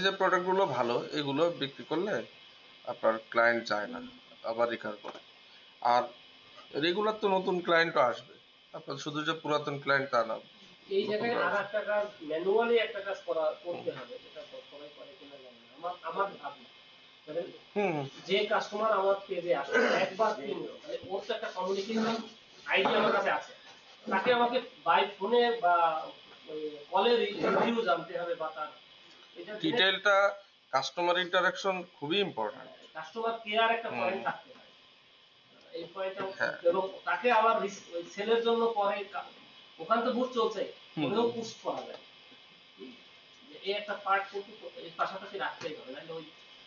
যে প্রোডাক্টগুলো ভালো এগুলো বিক্রি করলে আপনার ক্লায়েন্ট যায় না, আবার রিকার করে। আর রেগুলার তো নতুন ক্লায়েন্টও আসবে, আপনার শুধু যে পুরাতন ক্লায়েন্ট তা না, এই জায়গায় নতুনরা আর আসবে। একটা কাজ ম্যানুয়ালি একটা কাজ করতে হবে, যেটা সবাই করে কিনা জানি না। আমার ভাবনা মানে হুম হুম। যে কাস্টমার আমার পেজে আসে একবার তিনজন, মানে ওর তো একটা কমিউনিকেশন আইডি আমার কাছে আছে, তাকে আমাকে বাই ফোনে বা কলে রিভিউ জানতে হবে, বা তার এটা জেনে ডিটেলটা, কাস্টমার ইন্টারাকশন খুবই ইম্পর্ট্যান্ট। কাস্টমার কেয়ার একটা হুম। পয়েন্ট থাকতে হয়। এই পয়েন্টটা, হ্যাঁ। এবং তাকে আবার সেলের জন্য পরে ওখানে তো বুট চলছে, হুম ওখানেও হুম। পুশ করা যায়। এই একটা পার্ট কিন্তু এর পাশাপাশি রাখতেই হবে, নাহলে ওই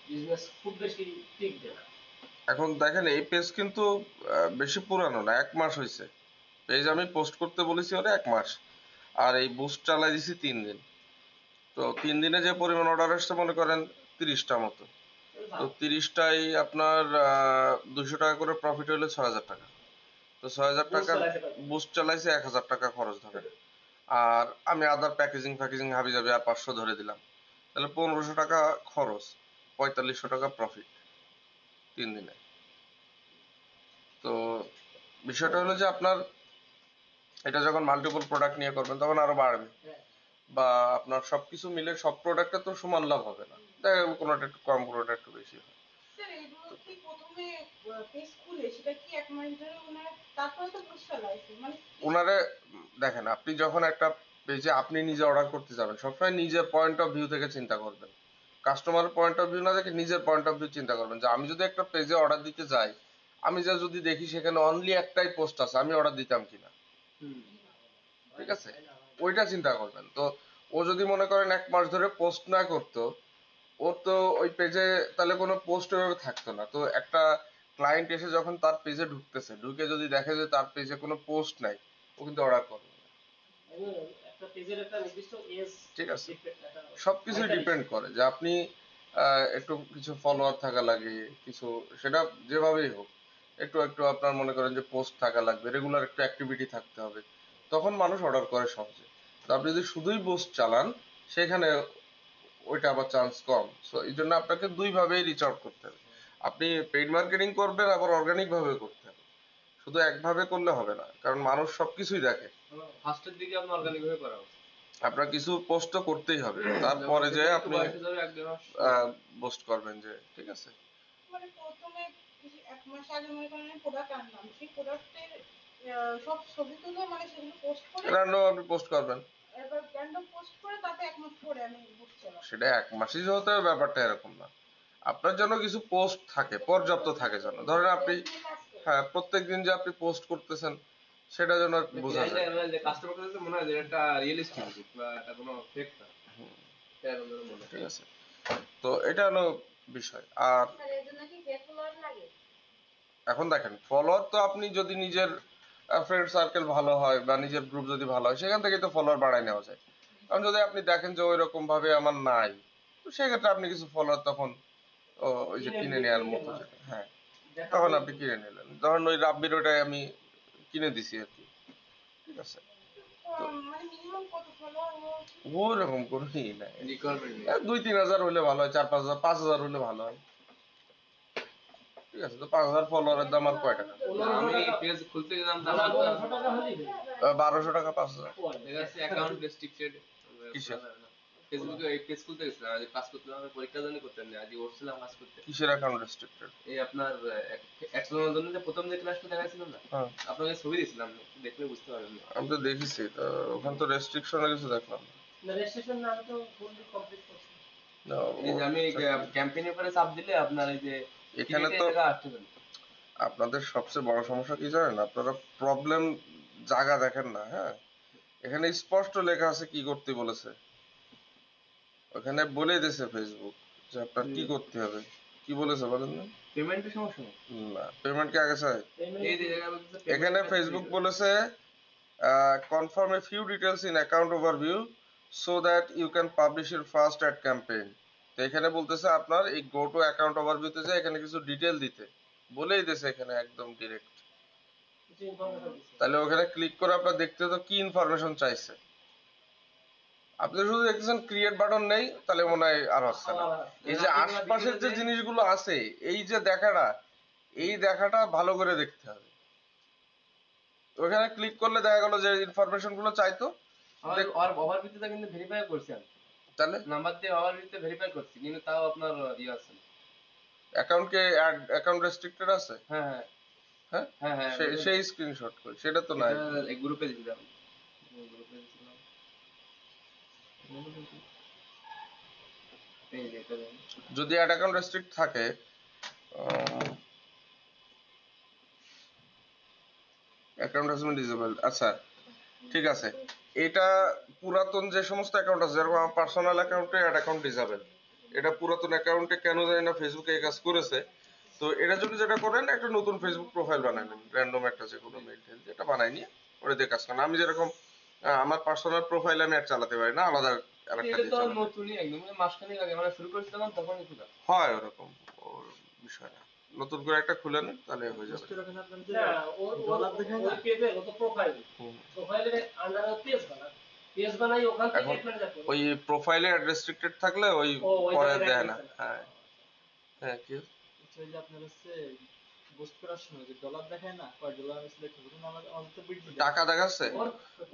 বিজনেস খুব বেশি টিকবে না। এখন দেখেন এই পেজ কিন্তু বেশি পুরানো না, 1 মাস হয়েছে পেজ আমি পোস্ট করতে বলেছি ওরা, 1 মাস। আর এই বুস্ট চালাই দিছি 3 দিন। তো 3 দিনে যে পরিমাণ অর্ডার আসছে মনে করেন 30টা মতো। তো 30টাই আপনার 200 টাকা করে প্রফিট হলে 6,000 টাকা। তো 6,000 টাকার বুস্ট চালাইছে, 1,000 টাকা খরচ ধরেন। আর আমি আদার প্যাকেজিং ফ্যাকেজিং হাবি যাবে আর 500 ধরে দিলাম, তাহলে 1500 টাকা খরচ, 4500 টাকা প্রফিট 3 দিনে। তো বিষয়টা হলো যে আপনার এটা যখন মাল্টিপল প্রোডাক্ট নিয়ে করবেন তখন আরো বাড়বে, বা আপনার সবকিছু মিলে সব প্রোডাক্টে তো সমান লাভ হবে না, দেখা গেল কোনোটা একটু কম কোনোটা একটু বেশি হয়। স্যার এগুলো কি প্রথমে পেজ খুলে সেটা কি 1 মাস ধরে ওনারা তারপরে তো বুঝতে লাগছে মানে ওনারে দেখেন, আপনি যখন একটা পেজে আপনি নিজে অর্ডার করতে যাবেন সবসময় নিজের পয়েন্ট অফ ভিউ থেকে চিন্তা করবেন, কাস্টমারের পয়েন্ট অফ ভিউ না দেখে নিজের পয়েন্ট অফ ভিউ চিন্তা করবেন যে আমি যদি একটা পেজে অর্ডার দিতে যাই, আমি যা যদি দেখি সেখানে অনলি একটাই পোস্ট আছে, আমি অর্ডার দিতাম কিনা। ঠিক আছে, ওইটা চিন্তা করবেন। তো ও যদি মনে করেন 1 মাস ধরে পোস্ট না করতো, ওর তো ওই পেজে তাহলে কোনো পোস্ট ওইভাবে থাকতো না। তো একটা ক্লায়েন্ট এসে যখন তার পেজে ঢুকতেছে, ঢুকে যদি দেখে যে তার পেজে কোনো পোস্ট নাই, ও কিন্তু অর্ডার করবে না। একটা পেজের একটা নির্দিষ্ট এজ ঠিক আছে, একটা সবকিছু ভাইটাল ডিপেন্ড ইস্যু। করে যে আপনি একটু কিছু ফলোয়ার থাকা লাগে, কিছু সেটা যেভাবেই হোক, একটু একটু আপনার মনে করেন যে পোস্ট থাকা লাগবে, রেগুলার একটু অ্যাক্টিভিটি থাকতে হবে, তখন মানুষ অর্ডার করে সহজে। তো আপনি যদি শুধুই পোস্ট চালান, সেখানে ওইটা আবার চান্স কম। সো এই জন্য আপনাকে দুই ভাবেই রিচ আউট করতে হবে। আপনি পেইড মার্কেটিং করবেন, আবার অর্গানিক ভাবে করতে হবে। শুধু একভাবে করলে হবে না, কারণ মানুষ সবকিছুই দেখে। ফার্স্টের দিকে আপনার অর্গানিক ভাবে করা উচিত। আপনার কিছু পোস্ট তো করতেই হবে, তারপরে যে আপনি পোস্ট করবেন যে ঠিক আছে। মানে প্রথমে 1 মাস আগে মনে করেন আমি প্রোডাক্ট আনলাম, সেই প্রোডাক্টের সব ছবি তুলে মানে সেগুলো পোস্ট করে র্যান্ডম আপনি পোস্ট করবেন, এবার র্যান্ডম পোস্ট করে তারপর 1 মাস পরে আমি বুঝতে পারলাম। সেটা 1 মাসই যে হতে হবে ব্যাপারটা এরকম না। আপনার জন্য কিছু পোস্ট থাকে, পর্যাপ্ত থাকে যেন, ধরেন আপনি হ্যাঁ প্রত্যেকদিন যে আপনি পোস্ট করতেছেন সেটা যেন বোঝা যায়। কাস্টমার কাছে মনে হয় যে এটা রিয়েলিস্টিক বা এটা কোনো ফেক না, এরকম যেন মনে হয়। ঠিক আছে, তো এটা হলো বিষয়। আর এখন দেখেন ফলোয়ার তো আপনি যদি নিজের ফ্রেন্ড সার্কেল ভালো হয় বা নিজের গ্রুপ যদি ভালো হয়, সেখান থেকে তো ফলোয়ার বাড়ায় নেওয়া যায়। কারণ যদি আপনি দেখেন যে ওই রকম ভাবে আমার নাই, তো সেক্ষেত্রে আপনি কিছু ফলোয়ার তখন ওই যে কিনে নেওয়ার মতো যেটা, হ্যাঁ, তখন আপনি কিনে নিলেন। ধরেন ওই রাব্বির ওটাই আমি কিনে দিছি আর কি। ঠিক আছে, তো মানে মিনিমাম কত ফলোয়ার হওয়া উচিত? ওরকম কোনো ই নাই, রিকোয়ারমেন্ট নেই। 2-3 হাজার হলে ভালো হয়, 4-5 হাজার, 5 হাজার হলে ভালো হয়। ঠিক আছে, তো 5 হাজার ফলোয়ারের দাম আর কয় টাকা? আমি পেজ খুলতে গেলাম, 1200 টাকা 5 হাজার। দেখা যাচ্ছে অ্যাকাউন্ট রেস্ট্রিক্টেড। কিসের ফেসবুকে এই পেজ খুলতে গেছিলাম, আজ কাজ করতে আমি পরীক্ষার জন্য করতে না, আজ উঠছিলাম কাজ করতে। কিসের অ্যাকাউন্ট রেস্ট্রিক্টেড? এই আপনার এক্সপ্লোরের জন্য যে প্রথম যে ক্লাসটা দেখাইছিল না, হ্যাঁ, আপনাকে ছবি দিয়েছিলাম, দেখলে বুঝতে পারবেন না। আমি তো দেখেছি, তো ওখানে তো রেস্ট্রিকশনের কিছু দেখলাম না। না, রেজিস্ট্রেশন না, আমি তো ফুললি কমপ্লিট করছি। না, এই যে আমি ক্যাম্পেইনের উপরে চাপ দিলে আপনার এই যে এখানে ক্রিয়েটে তো টাকা আসতে পারে। আপনাদের সবচেয়ে বড় সমস্যা কি জানেন, আপনারা প্রবলেম জায়গা দেখেন না। হ্যাঁ, এখানে স্পষ্ট লেখা আছে কি করতে বলেছে, ওখানে বলে দিয়েছে ফেসবুক যে আপনার কি করতে হবে। কি বলেছে বলেন না? পেমেন্টের সমস্যা নেই। না, পেমেন্ট কি আগে চাই? এই যে জায়গায় বলতেছে এখানে পেমেন্ট ফেসবুক বলেছে confirm a few details in account overview so that you can publish your first ad campaign। তো এখানে বলতেছে আপনার এই গো টু অ্যাকাউন্ট ওভারভিউ তে যায় এখানে কিছু ডিটেল দিতে বলেই দিয়েছে এখানে একদম ডিরেক্ট। কিছু ইনফরমেশন দিচ্ছে। তাহলে ওখানে ক্লিক করে আপনার দেখতে তো কি ইনফরমেশন চাইছে। আপনি শুধু দেখতেছেন ক্রিয়েট বাটন নেই, তাহলে মনে হয় আর হচ্ছে না। এই যে আশপাশের যে জিনিসগুলো আছে, এই যে দেখাটা ভালো করে দেখতে হবে। ওখানে ক্লিক করলে দেখা গেল যে ইনফরমেশন গুলো চাইতো, আর ওভার ভিত্তিতে কিন্তু ভেরিফাই করছি আমি, তাহলে নাম্বার দিয়ে ওভার ভিত্তিতে ভেরিফাই করছি, কিন্তু তাও আপনার ইয়ে আছে। অ্যাকাউন্ট রেস্ট্রিক্টেড আছে। হ্যাঁ হ্যাঁ হ্যাঁ, হ্যাঁ হ্যাঁ সেই স্ক্রিনশট কই, সেটা তো নাই। এটা এই গ্রুপে দিছিলাম, গ্রুপে দিছিলাম। এই যে এটা দেখেন। যদি অ্যাড অ্যাকাউন্ট রেস্ট্রিক্ট থাকে, অ্যাকাউন্ট হ্যাজ বিন ডিসেবলড, আচ্ছা ঠিক আছে। এটা পুরাতন যে সমস্ত অ্যাকাউন্ট আছে, যেরকম আমার পার্সোনাল অ্যাকাউন্টে অ্যাড অ্যাকাউন্ট ডিসেবল, এটা পুরাতন অ্যাকাউন্টে কেন জানি না ফেসবুকে এই কাজ করেছে। তো এটার জন্য যেটা করেন, একটা নতুন ফেসবুক প্রোফাইল বানাই নেন, র্যান্ডম একটা যে কোনো মেইল টেল যেটা বানাই নিয়ে ওটা দিয়ে কাজ করেন। আমি যেরকম আমার পার্সোনাল প্রোফাইল আমি আর চালাতে পারি না, আলাদা আরেকটা এটা দিয়ে তো চালাতে হয়। নতুনই একদম, মাসখানেক আগে মানে শুরু করেছিলাম তখনই খোলা। হয় ওরকম, ওর বিষয় না, নতুন করে একটা খুলে নেন তাহলে হয়ে যাবে। না, ওই পেজে ও তো হুম। প্রোফাইলের আন্ডারে পেজ বানাই ওখান থেকে এখন ম্যানেজার করে। ওই প্রোফাইলে রেস্ট্রিক্টেড থাকলে ওই ওই পরে জায়গায় দেয় না। রাখতেছে না। হ্যাঁ হ্যাঁ, কি যে আপনার হচ্ছে বুস্ট করার সময় যে ডলার দেখায় না, কয় ডলার আমি সিলেক্ট করব, কিন্তু আমাদের তো বিট টাকা দেখাচ্ছে,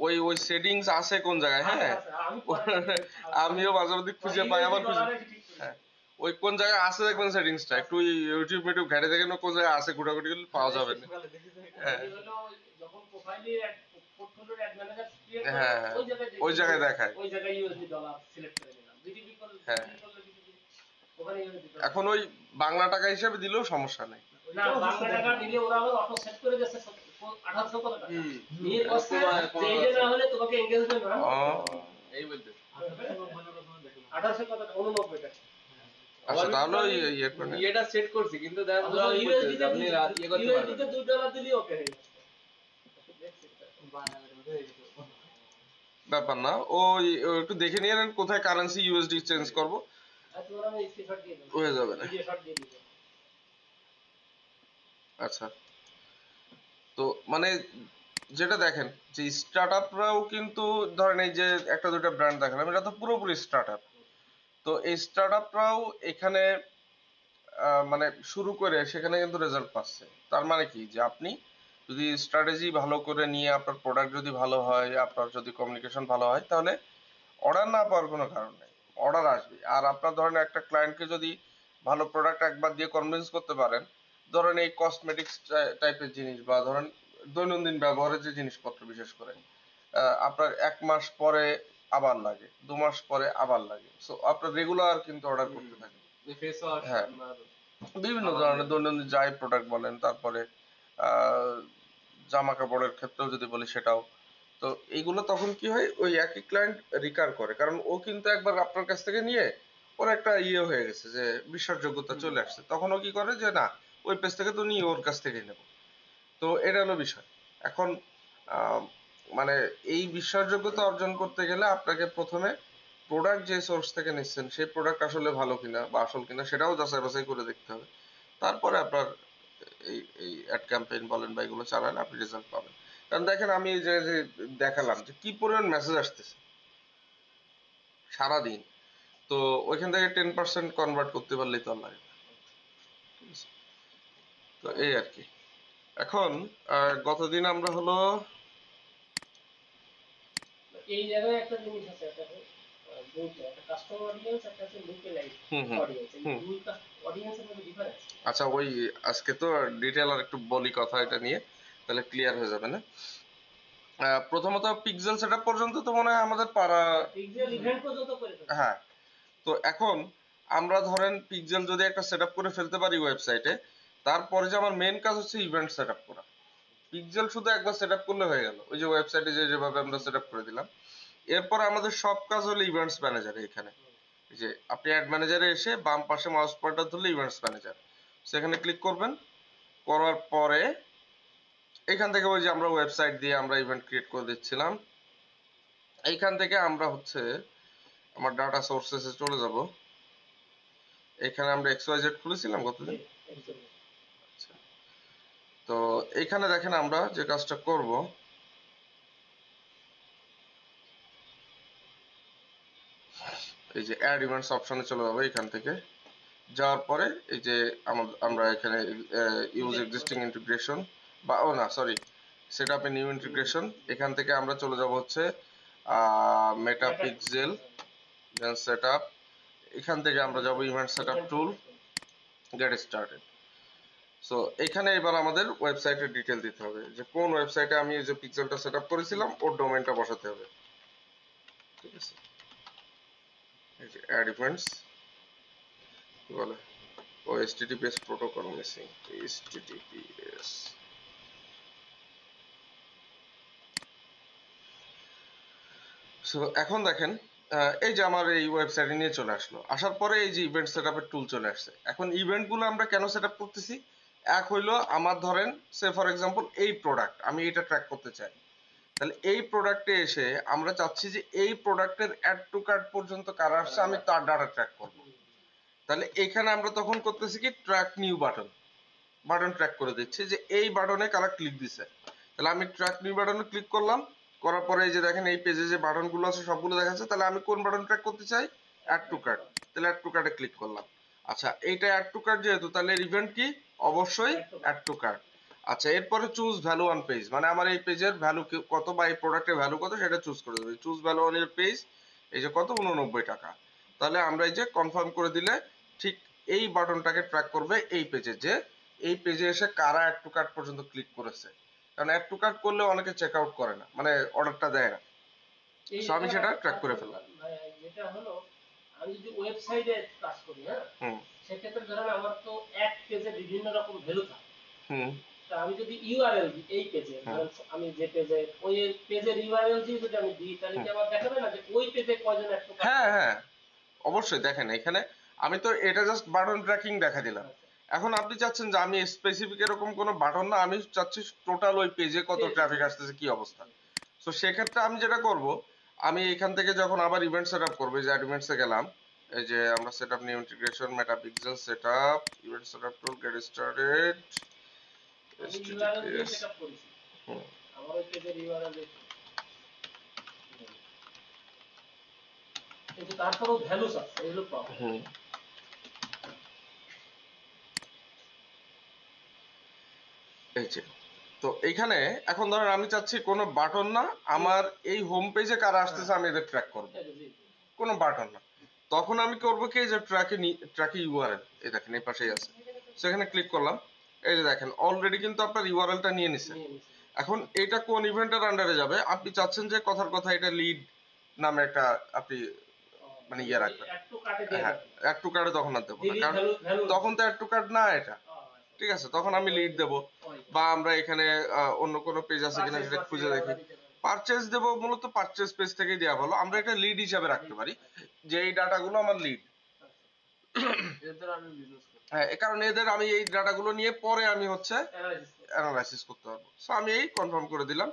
ওই সেটিংস আছে কোন জায়গায়? হ্যাঁ, আমিও মাঝে মধ্যে খুঁজে পাই, আবার খুঁজে। হ্যাঁ, ওই কোন জায়গায় আছে দেখবেন সেটিংসটা, একটু ইউটিউব ঘাটে দেখেন কোন জায়গায় আছে, ঘুটাঘুটি করলে পাওয়া যাবে না। সকালে দেখি যে হ্যাঁ যখন প্রোফাইলে পোর্টফোলিওর অ্যাড ম্যানেজার ক্রিয়েট করে হ্যাঁ, ওই জায়গায় দেখায়। ওই জায়গায় ইউএসডি ডলার সিলেক্ট করে নিলাম। বিটিপি করলে হ্যাঁ। বিটিপি ওখানে ইউএসডি ডলার। এখন ওই বাংলা টাকা হিসেবে দিলেও সমস্যা নেই। না, বাংলা টাকা দিলে ওরা আবার অটো সেট করে দিয়েছে 1800 কত টাকা। নিয়ে করছে যে এটা না হলে তোমাকে এনগেজমেন্ট না। এই বলতে 1800 কত টাকা? 89 টাকা। আচ্ছা, তাহলে ওই ইয়ে করে নেন। এটা সেট করছি, কিন্তু দেখা অথচ যায় USD তে আপনি রাত ইয়ে করতে USD পারবেন তে না। $2 দিলেই ওকে হয়ে যাচ্ছে। বানানোর মধ্যে হয়ে গেছে। ব্যাপার না, ওই একটু দেখে নিয়ে নেন কোথায় কারেন্সি ইউএসডি চেঞ্জ করব, আর তোমার আমি স্ক্রিনশট দিয়ে দেব। হয়ে যাবে না। ভিডিও শট দিয়ে দিব। আচ্ছা, তো মানে যেটা দেখেন যে স্টার্টআপরাও কিন্তু ধরেন এই যে একটা দুটো ব্র্যান্ড দেখালাম, এটা তো পুরোপুরি স্টার্টআপ। তো এই স্টার্টআপরাও এখানে মানে শুরু করে সেখানে কিন্তু রেজাল্ট পাচ্ছে। তার মানে কি, যে আপনি যদি স্ট্র্যাটেজি ভালো করে নিয়ে আপনার প্রোডাক্ট যদি ভালো হয়, আপনার যদি কমিউনিকেশন ভালো হয়, তাহলে অর্ডার না পাওয়ার কোনো কারণ নেই, অর্ডার আসবে। আর আপনার ধরেন একটা ক্লায়েন্টকে যদি ভালো প্রোডাক্ট একবার দিয়ে কনভিন্স করতে পারেন, ধরেন এই কসমেটিক্স টাইপের জিনিস বা ধরেন দৈনন্দিন ব্যবহারের যে জিনিসপত্র, বিশেষ করে আপনার 1 মাস পরে আবার লাগে, 2 মাস পরে আবার লাগে, সো আপনার রেগুলার কিন্তু অর্ডার করতে থাকে। ফেস ওয়াশ হ্যাঁ, বিভিন্ন ধরনের দৈনন্দিন যাই প্রোডাক্ট বলেন, তারপরে জামা কাপড়ের ক্ষেত্রেও যদি বলি সেটাও। তো এইগুলো তখন কি হয়, ওই একই ক্লায়েন্ট রিকার করে, কারণ ও কিন্তু একবার আপনার কাছ থেকে নিয়ে ওর একটা ইয়ে হয়ে গেছে, যে বিশ্বাসযোগ্যতা চলে আসছে, তখন ও কি করে যে না, ওই পেজ থেকে তো নিয়ে ওর কাছ থেকে নেব। তো এটা হলো বিষয়। এখন আহ, মানে এই বিশ্বাসযোগ্যতা অর্জন করতে গেলে আপনাকে প্রথমে প্রোডাক্ট যে সোর্স থেকে নিচ্ছেন সেই প্রোডাক্ট আসলে ভালো কিনা বা আসল কিনা সেটাও যাচাই বাছাই করে দেখতে হবে। তারপরে আপনার এই অ্যাড ক্যাম্পেইন বলেন বা এগুলো চালালে আপনি রেজাল্ট পাবেন। কারণ দেখেন, আমি এই যে দেখালাম যে কি পরিমাণ মেসেজ আসতেছে সারাদিন, তো ওইখান থেকে 10% কনভার্ট করতে পারলেই তো আর লাগে না। ঠিক আছে, তো এই আর কি। এখন গতদিন আমরা হলো এই জায়গায় একটা জিনিস আছে, একটা দুইটা, একটা কাস্টমার অডিয়েন্স, একটা হচ্ছে লুকেলাইট হুম হুম অডিয়েন্স। এই হুম দুই অডিয়েন্সের মধ্যে ডিফারেন্স। আচ্ছা, ওই আজকে তো ডিটেল আর একটু বলি কথা এটা নিয়ে, তাহলে ক্লিয়ার হয়ে যাবে না। প্রথমত পিক্সেল সেটআপ পর্যন্ত তো মনে হয় আমাদের পারা। পিক্সেল ইভেন্ট পর্যন্ত করে ফেলছে। হ্যাঁ, তো এখন আমরা ধরেন পিক্সেল যদি একটা সেটআপ করে ফেলতে পারি ওয়েবসাইটে, তারপরে যে আমার মেন কাজ হচ্ছে ইভেন্ট সেটআপ করা। পিক্সেল শুধু একবার সেটআপ করলে হয়ে গেল, ওই যে ওয়েবসাইটে যেভাবে আমরা সেটআপ করে দিলাম। এরপর আমাদের সব কাজ হলো ইভেন্টস ম্যানেজারে। এখানে এই যে আপনি অ্যাড ম্যানেজারে এসে বাম পাশে মাউস পয়েন্টার ধরলে ইভেন্টস ম্যানেজার, সেখানে ক্লিক করবেন। করার পরে এখান থেকে ওই যে আমরা ওয়েবসাইট দিয়ে আমরা ইভেন্ট ক্রিয়েট করে দিচ্ছিলাম, এইখান থেকে আমরা হচ্ছে আমার ডাটা সোর্সেসে চলে যাব। এখানে আমরা XYZ খুলেছিলাম কতদিন। আচ্ছা, তো এখানে দেখেন আমরা যে কাজটা করব, এই যে অ্যাড ইভেন্টস অপশনে চলে যাবো এখান থেকে। যাওয়ার পরে এই যে আমরা এখানে ইউজ এক্সিস্টিং ইন্টিগ্রেশন বা না sorry set up a new integration, এখান থেকে আমরা চলে যাব হচ্ছে মেটাপিক্সেল, দেন সেট আপ, এখান থেকে আমরা যাব event set up tool, get started. So এখানে এবার আমাদের ওয়েবসাইটের ডিটেল দিতে হবে যে কোন ওয়েবসাইটে আমি যে পিক্সেলটা সেট আপ করেছিলাম ওর ডোমেইনটা বসাতে হবে, ঠিক আছে। এই যে অ্যাড ইভেন্টস কি বলে, ও HTTPS protocol missing, HTTPS। So এখন দেখেন এই যে আমার এই ওয়েবসাইটে নিয়ে চলে আসলো, আসার পরে এই যে ইভেন্ট সেটআপের টুল চলে আসছে। এখন ইভেন্টগুলো আমরা কেন সেটআপ করতেছি, এক হইলো আমার ধরেন সে ফর এক্সাম্পল এই প্রোডাক্ট আমি এটা ট্র্যাক করতে চাই, তাহলে এই প্রোডাক্টে এসে আমরা চাচ্ছি যে এই প্রোডাক্টের অ্যাড টু কার্ট পর্যন্ত কারা আসছে আমি তার ডাটা ট্র্যাক করব। তাহলে এখানে আমরা তখন করতেছি কি ট্র্যাক নিউ বাটন ট্র্যাক করে দিচ্ছি যে এই বাটনে কারা ক্লিক দিছে। তাহলে আমি ট্র্যাক নিউ বাটনে ক্লিক করলাম, করার পরে এই যে দেখেন এই পেজে যে বাটনগুলো আছে সবগুলো দেখাচ্ছে। তাহলে আমি কোন বাটন ট্র্যাক করতে চাই, অ্যাড টু কার্ট, তাহলে অ্যাড টু কার্টে ক্লিক করলাম। আচ্ছা এইটা অ্যাড টু কার্ট যেহেতু, তাহলে এর ইভেন্ট কি, অবশ্যই অ্যাড টু কার্ট। আচ্ছা এরপরে চুজ ভ্যালু অন পেজ, মানে আমার এই পেজের ভ্যালু কত বা এই প্রোডাক্টের ভ্যালু কত সেটা চুজ করে দেবে। চুজ ভ্যালু অন এর পেজ, এই যে কত 89 টাকা। তাহলে আমরা এই যে কনফার্ম করে দিলে ঠিক এই বাটনটাকে ট্র্যাক করবে এই পেজে, যে এই পেজে এসে কারা অ্যাড টু কার্ট পর্যন্ত ক্লিক করেছে। কারণ অ্যাড টু কার্ট করলে অনেকে চেক আউট করে না, মানে অর্ডারটা দেয় না। সো আমি সেটা ট্র্যাক করে ফেললাম। যেটা হলো আমি যদি ওয়েবসাইটে কাজ করি, হ্যাঁ, সেক্ষেত্রে ধরেন আমার তো এক পেজে বিভিন্ন রকম ভ্যালু থাকে। তা আমি যদি ইউআরএল দিই এই পেজে, আমি যে পেজে ওই পেজের ইউআরএল দিয়ে যদি আমি দিই, তাহলে কি আমার দেখাবে না যে ওই পেজে কয়জন একটু? হ্যাঁ হ্যাঁ অবশ্যই। দেখেন এখানে আমি তো এটা জাস্ট বাটন ট্র্যাকিং দেখা দিলাম। এখন আপনি চাচ্ছেন যে আমি স্পেসিফিক এরকম কোনো বাটন না, আমি চাচ্ছি টোটাল ওই পেজে কত ট্রাফিক আসতেছে কি অবস্থা। তো সেক্ষেত্রে আমি যেটা করব, আমি এখান থেকে যখন আবার ইভেন্ট সেট আপ করবো, যে ইভেন্টসে গেলাম, এই যে আমরা set up new integration, meta pixel set up, event set up tool, get started, আমি ইউআরএল দিয়ে সেটআপ করেছি। আমার ওই পেজের ইউআরএল কিন্তু তারপরেও ভ্যালুস আছে, এগুলো প্রবলেম। এই যে তো এইখানে এখন ধরেন আমি চাচ্ছি কোনো বাটন না, আমার এই হোম পেজে কারা আসতেছে আমি এদের ট্র্যাক করব, কোনো বাটন না। তখন আমি করব কি, যে ট্র্যাকে ইউআরএল, এই দেখেন এই পাশেই আছে, সেখানে ক্লিক করলাম। এই যে দেখেন অলরেডি কিন্তু আপনার ইউআরএলটা নিয়ে নিছে। এখন এটা কোন ইভেন্টের আন্ডারে যাবে, আপনি চাচ্ছেন যে কথার কথা এটা লিড নামে একটা আপনি মানে ইয়ে রাখবেন। হ্যাঁ অ্যাড টু কার্ডে তখন আর দেবো না, কারণ তখন তো অ্যাড টু কার্ড না এটা, ঠিক আছে। তখন আমি লিড দেব, বা আমরা এখানে অন্য কোনো পেজ আছে কিনা সেটা খুঁজে দেখি, পারচেজ দেব। মূলত পারচেজ পেজ থেকেই দেওয়া ভালো, আমরা এটা লিড হিসাবে রাখতে পারি যে এই ডাটাগুলো আমার লিড। হ্যাঁ কারণ এদের আমি এই ডাটাগুলো নিয়ে পরে আমি হচ্ছে অ্যানালাইসিস করতে পারবো। সো আমি এই কনফার্ম করে দিলাম,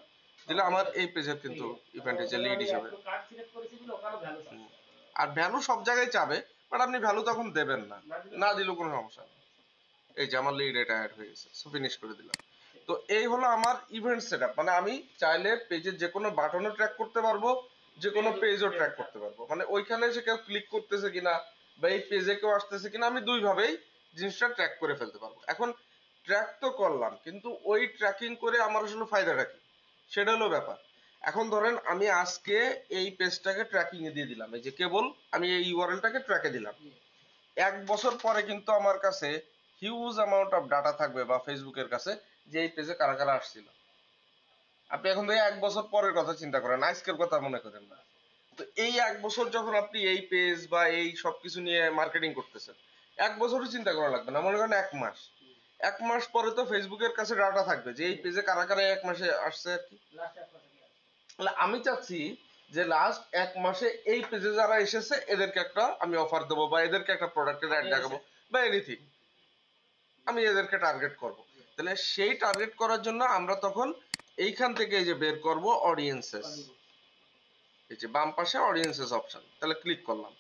দিলে আমার এই পেজের কিন্তু ইভেন্টের যে লিড হিসাবে। আর ভ্যালু সব জায়গায় চাবে, বাট আপনি ভ্যালু তখন দেবেন না, না দিলেও কোনো সমস্যা নেই। এই যে আমার লিড এটা অ্যাড হয়ে গেছে, সো ফিনিশ করে দিলাম। তো এই হলো আমার ইভেন্ট সেটআপ, মানে আমি চাইলে পেজের যে কোনো বাটনও ট্র্যাক করতে পারবো, যে কোনো পেজও ট্র্যাক করতে পারবো, মানে ওইখানে এসে কেউ ক্লিক করতেছে কিনা বা এই পেজে কেউ আসতেছে কিনা আমি দুই ভাবেই জিনিসটা ট্র্যাক করে ফেলতে পারবো। এখন ট্র্যাক তো করলাম, কিন্তু ওই ট্র্যাকিং করে আমার আসলে ফায়দাটা কি, সেটা হলো ব্যাপার। এখন ধরেন আমি আজকে এই পেজটাকে ট্র্যাকিং এ দিয়ে দিলাম, এই যে কেবল আমি এই ইউআরএলটাকে ট্র্যাকে দিলাম। 1 বছর পরে কিন্তু আমার কাছে হিউজ অ্যামাউন্ট অফ ডাটা থাকবে বা ফেসবুকের কাছে, যে এই পেজে কারা কারা আসছিল। আপনি এখন থেকে 1 বছর পরের কথা চিন্তা করেন, আজকের কথা মনে করেন না। তো এই 1 বছর যখন আপনি এই পেজ বা এই সবকিছু নিয়ে মার্কেটিং করতেছেন, 1 বছরও চিন্তা করা লাগবে না, মনে করেন 1 মাস। 1 মাস পরে তো ফেসবুকের কাছে ডাটা থাকবে যে এই পেজে কারা কারা 1 মাসে আসছে আর কি। তাহলে আমি চাচ্ছি যে লাস্ট 1 মাসে এই পেজে যারা এসেছে এদেরকে একটা আমি অফার দেবো, বা এদেরকে একটা প্রোডাক্টের অ্যাড দেখাবো, বা এনিথিং আমি এদেরকে টার্গেট করব। তাহলে সেই টার্গেট করার জন্য আমরা তখন এইখান থেকে এই যে বের করব অডিয়েন্সেস, এই যে বাম পাশে অডিয়েন্সেস অপশন, তাহলে ক্লিক করলাম।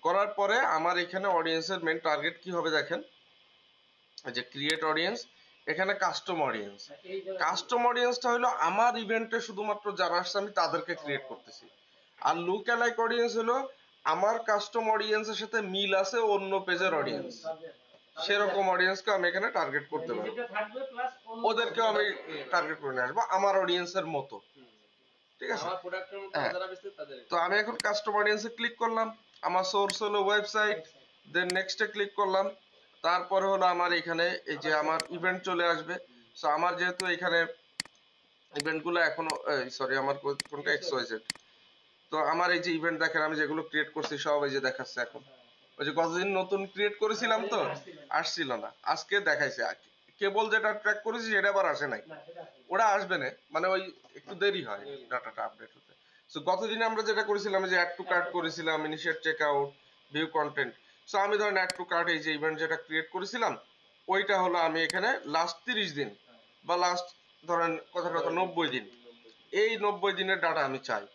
করার পরে আমার এখানে অডিয়েন্সের মেন টার্গেট কি হবে দেখেন, এই যে ক্রিয়েট অডিয়েন্স, এখানে কাস্টম অডিয়েন্স। কাস্টম অডিয়েন্সটা হলো আমার ইভেন্টে শুধুমাত্র যারা আসছে আমি তাদেরকে ক্রিয়েট করতেছি। আর লুক অ্যালাইক অডিয়েন্স হলো আমার কাস্টম অডিয়েন্সের সাথে মিল আছে অন্য পেজের অডিয়েন্স, সেরকম অডিয়েন্সকে আমি এখানে টার্গেট করতে পারবো, নিজেরটা থাকবে প্লাস ওদেরকেও আমি টার্গেট করে নিয়ে আসবো আমার অডিয়েন্সের মতো। ঠিক আছে, আমার প্রোডাক্টের মতো হ্যাঁ। যারা বেচছে তাদের। তো আমি এখন কাস্টম অডিয়েন্সে ক্লিক করলাম, আমার সোর্স হলো ওয়েবসাইট, দেন নেক্সটে ক্লিক করলাম, তারপরে হলো আমার এখানে এই যে আমার ইভেন্ট চলে আসবে। সো আমার যেহেতু এখানে ইভেন্টগুলো এখনো সরি আমার কোনটা XYZ, তো আমার এই যে ইভেন্ট দেখেন আমি যেগুলো ক্রিয়েট করছি সব এই যে দেখাচ্ছে এখন। ওই যে কতদিন নতুন ক্রিয়েট করেছিলাম তো আসছিল না, আজকে দেখাইছে। কেবল যেটা ট্র্যাক করেছি সেটা আবার আসে নাই, ওটা আসবে না, মানে ওই একটু দেরি হয় ডাটাটা আপডেট হতে। সো গতদিনে আমরা যেটা করেছিলাম যে অ্যাড টু কার্ট করেছিলাম, initiate check out, view content. So আমি ধরেন অ্যাড টু কার্ট এই যে ইভেন্ট যেটা ক্রিয়েট করেছিলাম ওইটা হলো আমি এখানে লাস্ট 30 দিন বা লাস্ট ধরেন কথা 90 দিন, এই 90 দিনের ডাটা আমি চাই,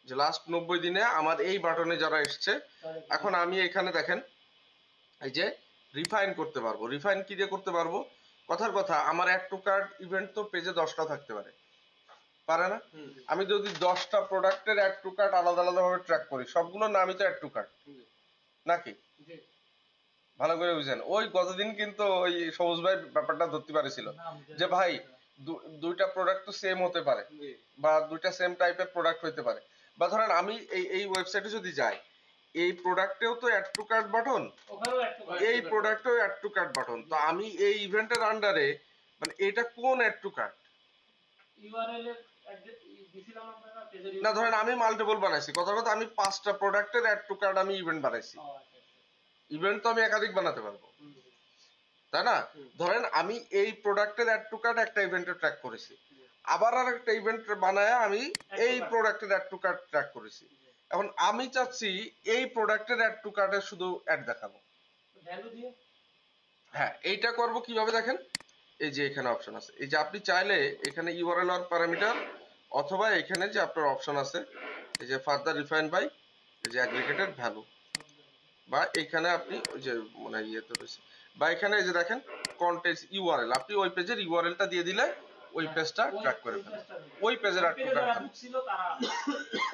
যে লাস্ট 90 দিনে আমার এই বাটনে যারা এসছে। এখন আমি এখানে দেখেন এই যে রিফাইন করতে পারবো। রিফাইন কি দিয়ে করতে পারবো? কথার কথা আমার অ্যাড টু কার্ট ইভেন্ট তো পেজে 10টা থাকতে পারে, পারে না? আমি যদি 10টা প্রোডাক্টের অ্যাড টু কার্ট আলাদা আলাদা ভাবে ট্র্যাক করি, সবগুলোর নামই তো অ্যাড টু কার্ট নাকি? ভালো করে বুঝেন। ওই গতদিন কিন্তু ওই সবুজ ভাই ব্যাপারটা ধরতে পারেছিল যে ভাই দুইটা প্রোডাক্ট তো সেম হতে পারে বা দুইটা সেম টাইপের প্রোডাক্ট হইতে পারে, বা ধরেন আমি এই ওয়েবসাইটে যদি যাই, এই প্রোডাক্টেও তো অ্যাড টু কার্ট বাটন, এই প্রোডাক্টেও অ্যাড টু কার্ট বাটন, তো আমি এই ইভেন্টের আন্ডারে মানে এটা কোন অ্যাড টু কার্ট? ইউআরএল এর দিছিলাম আপনারা পেজের না ধরেন আমি মাল্টিপল বানাইছি, কথা কথা আমি 5টা প্রোডাক্টের অ্যাড টু কার্ট আমি ইভেন্ট বানাইছি। ইভেন্ট তো আমি একাধিক বানাতে পারবো, তাই না? ধরেন আমি এই প্রোডাক্টের অ্যাড টু কার্ট একটা ইভেন্টে ট্র্যাক করেছি, আবার আর একটা ইভেন্ট বানায় আমি এই প্রোডাক্টের অ্যাড টু কার্ট ট্র্যাক করেছি। এখন আমি চাচ্ছি এই প্রোডাক্টের অ্যাড টু কার্টে শুধু অ্যাড দেখাবো। ভ্যালু দিয়ে হ্যাঁ, এইটা করব কিভাবে দেখেন, এই যে এখানে অপশন আছে, এই যে আপনি চাইলে এখানে ইউআরএল আর প্যারামিটার, অথবা এখানে যে আপনার অপশন আছে এই যে ফার্দার রিফাইন বাই এই যে অ্যাগ্রিগেটেড ভ্যালু, বা এখানে আপনি ওই যে মানে ইয়েতে রয়েছে, বা এখানে এই যে দেখেন কন্টেন্টস ইউআরএল, আপনি ওই পেজের ইউআরএলটা দিয়ে দিলে ওই পেজটা ট্র্যাক করে ফেলে, ওই পেজের অ্যাড টু কার্ট, ছিল তারা,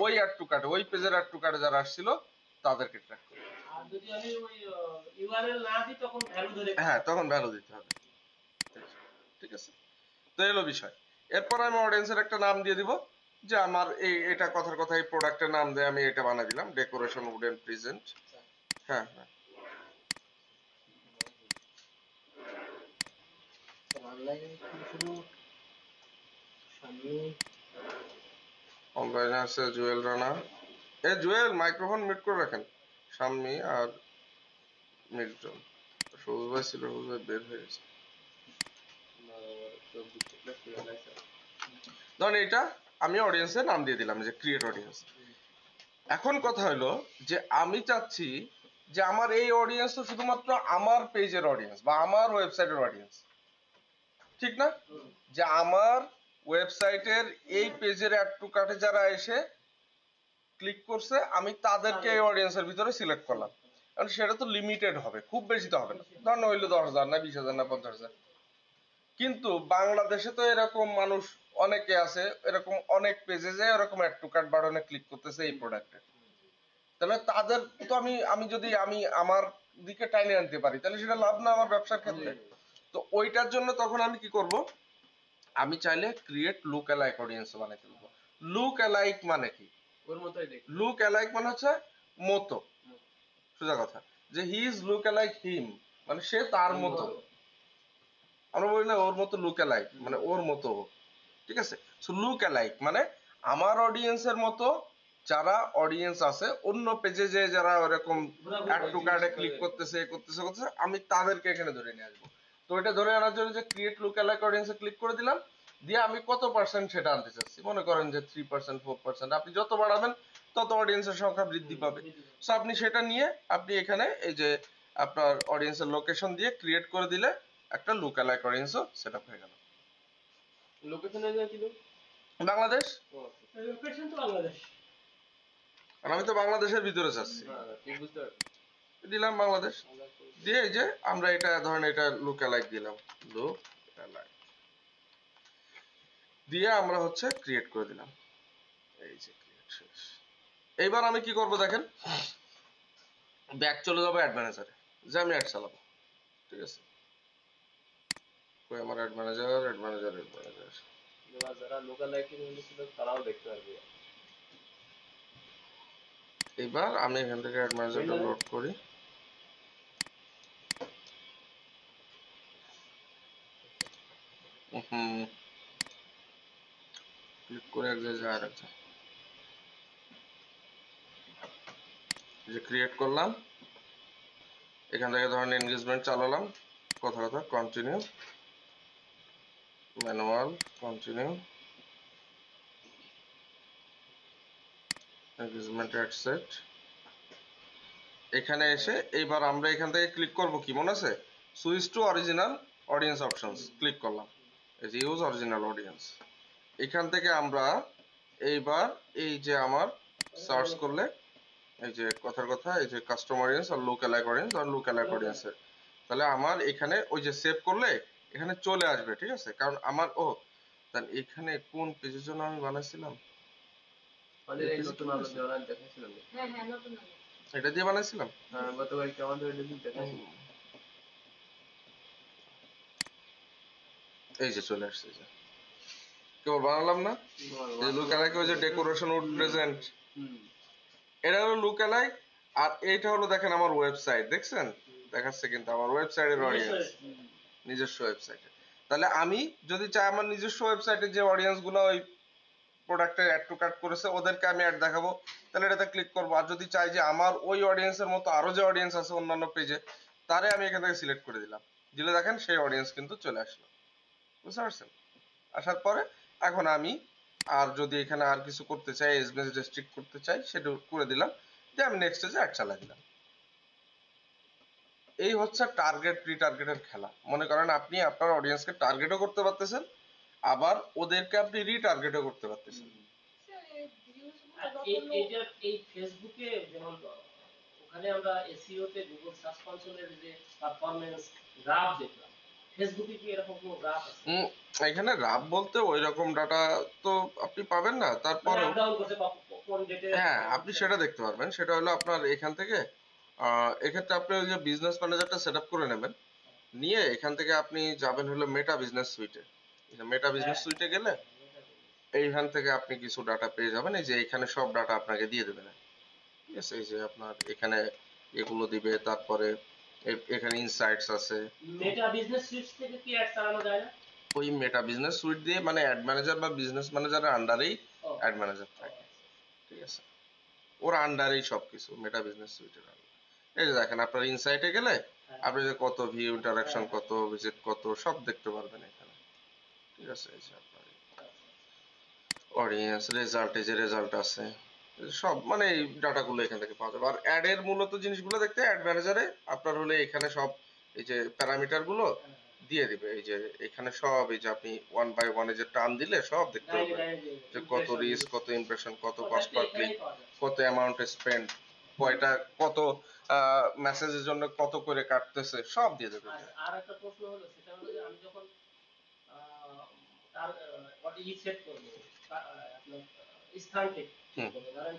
ওই অ্যাড টু কার্ট, ওই পেজের অ্যাড টু কার্টে যারা আসছিল তাদেরকে ট্র্যাক করে। আর যদি আমি ওই ইউআরএল না দিই তখন ভ্যালু ধরে, হ্যাঁ তখন ভ্যালু দিতে হবে। ঠিক আছে, তো এলো বিষয়। এরপর আমি অডিয়েন্সের একটা নাম দিয়ে দিব, যে আমার এটা কথার কথা এই প্রোডাক্টের নাম দিয়ে আমি এটা বানাই দিলাম, ডেকোরেশন উডেন প্রেজেন্ট। হ্যাঁ হ্যাঁ, অনলাইনে শুধু স্বামী অনলাইনে আছে জুয়েল রানা। জুয়েল মাইক্রোফোন মিউট করে রাখেন। শাম্মী আর মিল্টন। সবুজ ভাই ছিল, সবুজ ভাই বের হয়ে গেছে। ধরেন এটা আমি অডিয়েন্সের নাম দিয়ে দিলাম যে ক্রিয়েট অডিয়েন্স। এখন কথা হলো যে আমি চাচ্ছি যে আমার এই অডিয়েন্স তো শুধুমাত্র আমার পেজের অডিয়েন্স বা আমার ওয়েবসাইটের অডিয়েন্স, ঠিক না? যে আমার ওয়েবসাইটের এই পেজের অ্যাড টু কার্টে যারা এসে ক্লিক করছে আমি তাদেরকে এই অডিয়েন্সের ভিতরে সিলেক্ট করলাম। কারণ সেটা তো লিমিটেড হবে, খুব বেশি তো হবে না, ধরেন হইলো 10,000 না 20,000 না 50,000। কিন্তু বাংলাদেশে তো এরকম মানুষ অনেকে আছে, এরকম অনেক পেজে যে এরকম অ্যাড টু কার্ট বাটনে ক্লিক করতেছে এই প্রোডাক্টে, তাহলে তাদের তো আমি যদি আমি আমার দিকে টাইনে আনতে পারি তাহলে সেটা লাভ না আমার ব্যবসার ক্ষেত্রে? তো ওইটার জন্য তখন আমি কি করব, আমি চাইলে ক্রিয়েট লুক অ্যালাইক অডিয়েন্স বানাইতে পারবো। লুক অ্যালাইক মানে কি? ওর মতোই দেখি। লুক অ্যালাইক মানে হচ্ছে মতো, সোজা কথা, যে হি ইজ লুক অ্যালাইক হিম, মানে সে তার মতো। আমরা বলি না ওর মতো লুক অ্যালাইক, মানে ওর মতো, ঠিক আছে? সো লুক অ্যালাইক মানে আমার অডিয়েন্সের মতো যারা অডিয়েন্স আছে অন্য পেজে যে যারা ওরকম অ্যাড টু কার্ডে ক্লিক করতেছে করতেছে করতেছে আমি তাদেরকে এখানে ধরে নিয়ে আসবো। তো এটা ধরে আনার জন্য যে ক্রিয়েট লুক অ্যালাইক অডিয়েন্সে ক্লিক করে দিলাম, দিয়ে আমি কত পার্সেন্ট সেটা আনতে চাচ্ছি, মনে করেন যে 3% 4%, আপনি যত বাড়াবেন তত অডিয়েন্সের সংখ্যা বৃদ্ধি পাবে। সো আপনি সেটা নিয়ে আপনি এখানে এই যে আপনার অডিয়েন্সের লোকেশন দিয়ে ক্রিয়েট করে দিলে একটা লুক অ্যালাইক অডিয়েন্সও সেট আপ হয়ে গেল। লোকেশনে যা ছিল বাংলাদেশ, লোকেশন তো বাংলাদেশ, আর আমি তো বাংলাদেশের ভিতরে চাচ্ছি, ঠিক বুঝতে পারছি। দিলাম বাংলাদেশ, দিয়ে এই যে আমরা এটা ধরেন এটা লুক অ্যালাইক দিলাম, লুক অ্যালাইক দিয়ে আমরা হচ্ছে ক্রিয়েট করে দিলাম, এই যে ক্রিয়েট শেষ। এইবার আমি কি করব দেখেন, ব্যাক চলে যাবো অ্যাড ম্যানেজারে, যে আমি অ্যাড চালাবো। ঠিক আছে, কই আমার add manager, add manager, add manager. এবার যারা লোকাল আইটি ছিল তারাও দেখতে পারবে। এবার আমি এখান থেকে অ্যাড ম্যানেজারটা লোড করি। ক্লিক করে এক জায়গায় যায় রাখছে, যে ক্রিয়েট করলাম, এখান থেকে ধরেন এনগেজমেন্ট চালালাম, কথা continue, manual, continue, engagement ad set. এখানে এসে এইবার আমরা এখান থেকে ক্লিক করব কি মনে আছে, switch to original audience options, click করলাম, এই যে ইউজ অরিজিনাল অডিয়েন্স। এখান থেকে আমরা এইবার এই যে আমার সার্চ করলে এই যে কথার কথা, এই যে কাস্টমার অডিয়েন্স আর লোকাল অডিয়েন্স আর লোকাল অডিয়েন্সের, তাহলে আমার এখানে ওই যে সেভ করলে এখানে চলে আসবে। ঠিক আছে, কারণ আমার তাহলে এখানে কোন পেজের জন্য আমি বানাইছিলাম, আমাদের এই নতুন আলো দেওয়ার দেখাইছিলাম। হ্যাঁ হ্যাঁ নতুন আলো। এটা দিয়ে বানাইছিলাম। গতবার কি আমাদের এটা দিয়ে দেখাইছিলাম। এই যে চলে আসছে, যে কেবল বানালাম না, এই যে লুক অ্যালাইক, ওই যে ডেকোরেশন উড প্রেজেন্ট, এটা হলো লুক অ্যালাইক। আর এইটা হলো দেখেন আমার ওয়েবসাইট, দেখছেন দেখাচ্ছে কিন্তু আমার ওয়েবসাইটের অডিয়েন্স, নিজস্ব ওয়েবসাইটে। তাহলে আমি যদি চাই আমার নিজস্ব ওয়েবসাইটে যে অডিয়েন্স গুলো ওই প্রোডাক্টে অ্যাড টু কার্ট করেছে ওদেরকে আমি অ্যাড দেখাবো, তাহলে এটাতে ক্লিক করবো। আর যদি চাই যে আমার ওই অডিয়েন্সের মতো আরো যে অডিয়েন্স আছে অন্যান্য পেজে, তারে আমি এখান থেকে সিলেক্ট করে দিলাম, দিলে দেখেন সেই অডিয়েন্স কিন্তু চলে আসলো। বুঝতে পারছেন? আসার পরে এখন আমি আর যদি এখানে আর কিছু করতে চাই, এজমেজ রেস্ট্রিক্ট করতে চাই, সেটা করে দিলাম, যে আমি নেক্সট যে অ্যাড চালাই দিলাম। এই হচ্ছে টার্গেট রিটার্গেটের খেলা। মনে করেন আপনি আপনার অডিয়েন্সকে টার্গেটও করতে পারতেছেন, আবার ওদেরকে আপনি রিটার্গেটও করতে পারতেছেন। এই ফেসবুকে যেমন ওখানে আমরা এসইও তে গুগল সার্চ কনসোলের যে পারফরম্যান্স গ্রাফ দেখলাম, ফেসবুকে কি এরকম কোনো গ্রাফ আছে? এখানে রাব বলতে ওই রকম ডাটা তো আপনি পাবেন না, তারপরে হ্যাঁ আপনি সেটা দেখতে পারবেন। সেটা হলো আপনার এখান থেকে এক্ষেত্রে আপনি ওই যে বিজনেস ম্যানেজারটা সেট আপ করে নেবেন, নিয়ে এখান থেকে আপনি যাবেন হলো মেটা বিজনেস সুইটে। মেটা বিজনেস সুইটে গেলে এইখান থেকে আপনি কিছু ডাটা পেয়ে যাবেন, এই যে এখানে সব ডাটা আপনাকে দিয়ে দেবে না। ঠিক আছে, এই যে আপনার এখানে এগুলো দিবে, তারপরে এখানে ইনসাইটস আছে। মেটা বিজনেস সুইচ থেকে কি অ্যাড চালানো যায় না? ওই মেটা বিজনেস সুইট দিয়ে মানে অ্যাড ম্যানেজার বা বিজনেস ম্যানেজারের আন্ডারেই অ্যাড ম্যানেজার থাকে। ঠিক আছে, ওর আন্ডারেই সবকিছু, মেটা বিজনেস সুইটের আন্ডারে। এই যে দেখেন আপনার ইনসাইটে গেলে আপনি যে কত ভিউ, ইন্টারাকশন কত, ভিজিট কত, সব দেখতে পারবেন এখানে। ঠিক আছে, এই যে আপনার অডিয়েন্স রেজাল্ট, এই যে রেজাল্ট আছে সব, মানে এই ডাটাগুলো এখান থেকে পাওয়া যাবে। আর অ্যাড এর মূলত জিনিসগুলো দেখতে অ্যাড ম্যানেজারে আপনার হলে এখানে সব এই যে প্যারামিটার গুলো দিয়ে দিবে। এই যে এখানে সব এই যে আপনি ওয়ান বাই ওয়ানে যে টার্ন দিলে সব দেখতে পাবেন, যে কত রিচ, কত ইমপ্রেশন, কত কস্ট পার ক্লিক, কত অ্যামাউন্ট স্পেন্ড, কয়টা কত মেসেজের জন্য কত করে কাটতেছে, সব দিয়ে দেবে। আর একটা প্রশ্ন হলো, সেটা হলো যে আমি যখন তার সেট করবো আপনার স্থান থেকে, ধরেন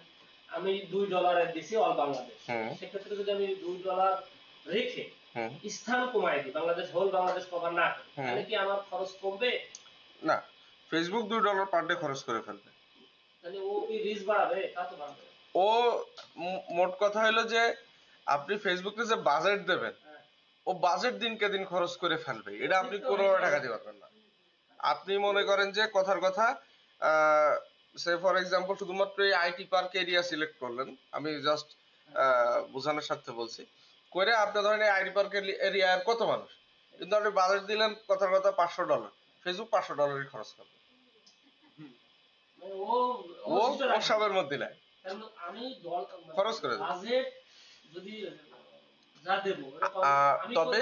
আমি $2 দিছি অল বাংলাদেশ, সেক্ষেত্রে যদি আমি $2 রেখে স্থান কমাই দিই, বাংলাদেশ হোল বাংলাদেশ কভার না করি, তাহলে কি আমার খরচ কমবে? না, ফেসবুক $2 পার ডে খরচ করে ফেলবে। তাহলে ও কি রিচ বাড়াবে? তা তো বাড়বে। ও মোট কথা হলো যে আপনি ফেসবুকে যে বাজেট দেবেন, ও বাজেট দিনকে দিন খরচ করে ফেলবে, এটা আপনি কোনো টাকা দিতে পারবেন না। আপনি মনে করেন যে কথার কথা সে ফর এক্সাম্পল শুধুমাত্র এই আইটি পার্ক এরিয়া সিলেক্ট করলেন, আমি জাস্ট বোঝানোর স্বার্থে বলছি, করে আপনি ধরেন এই আইটি পার্ক এরিয়ার কত মানুষ, কিন্তু আপনি বাজেট দিলেন কথার কথা $500, ফেসবুক $500 খরচ করবে, ও সবের মধ্যে নাই, আমি খরচ করে দেবে। বাজেট যদি যা দেবো, তবে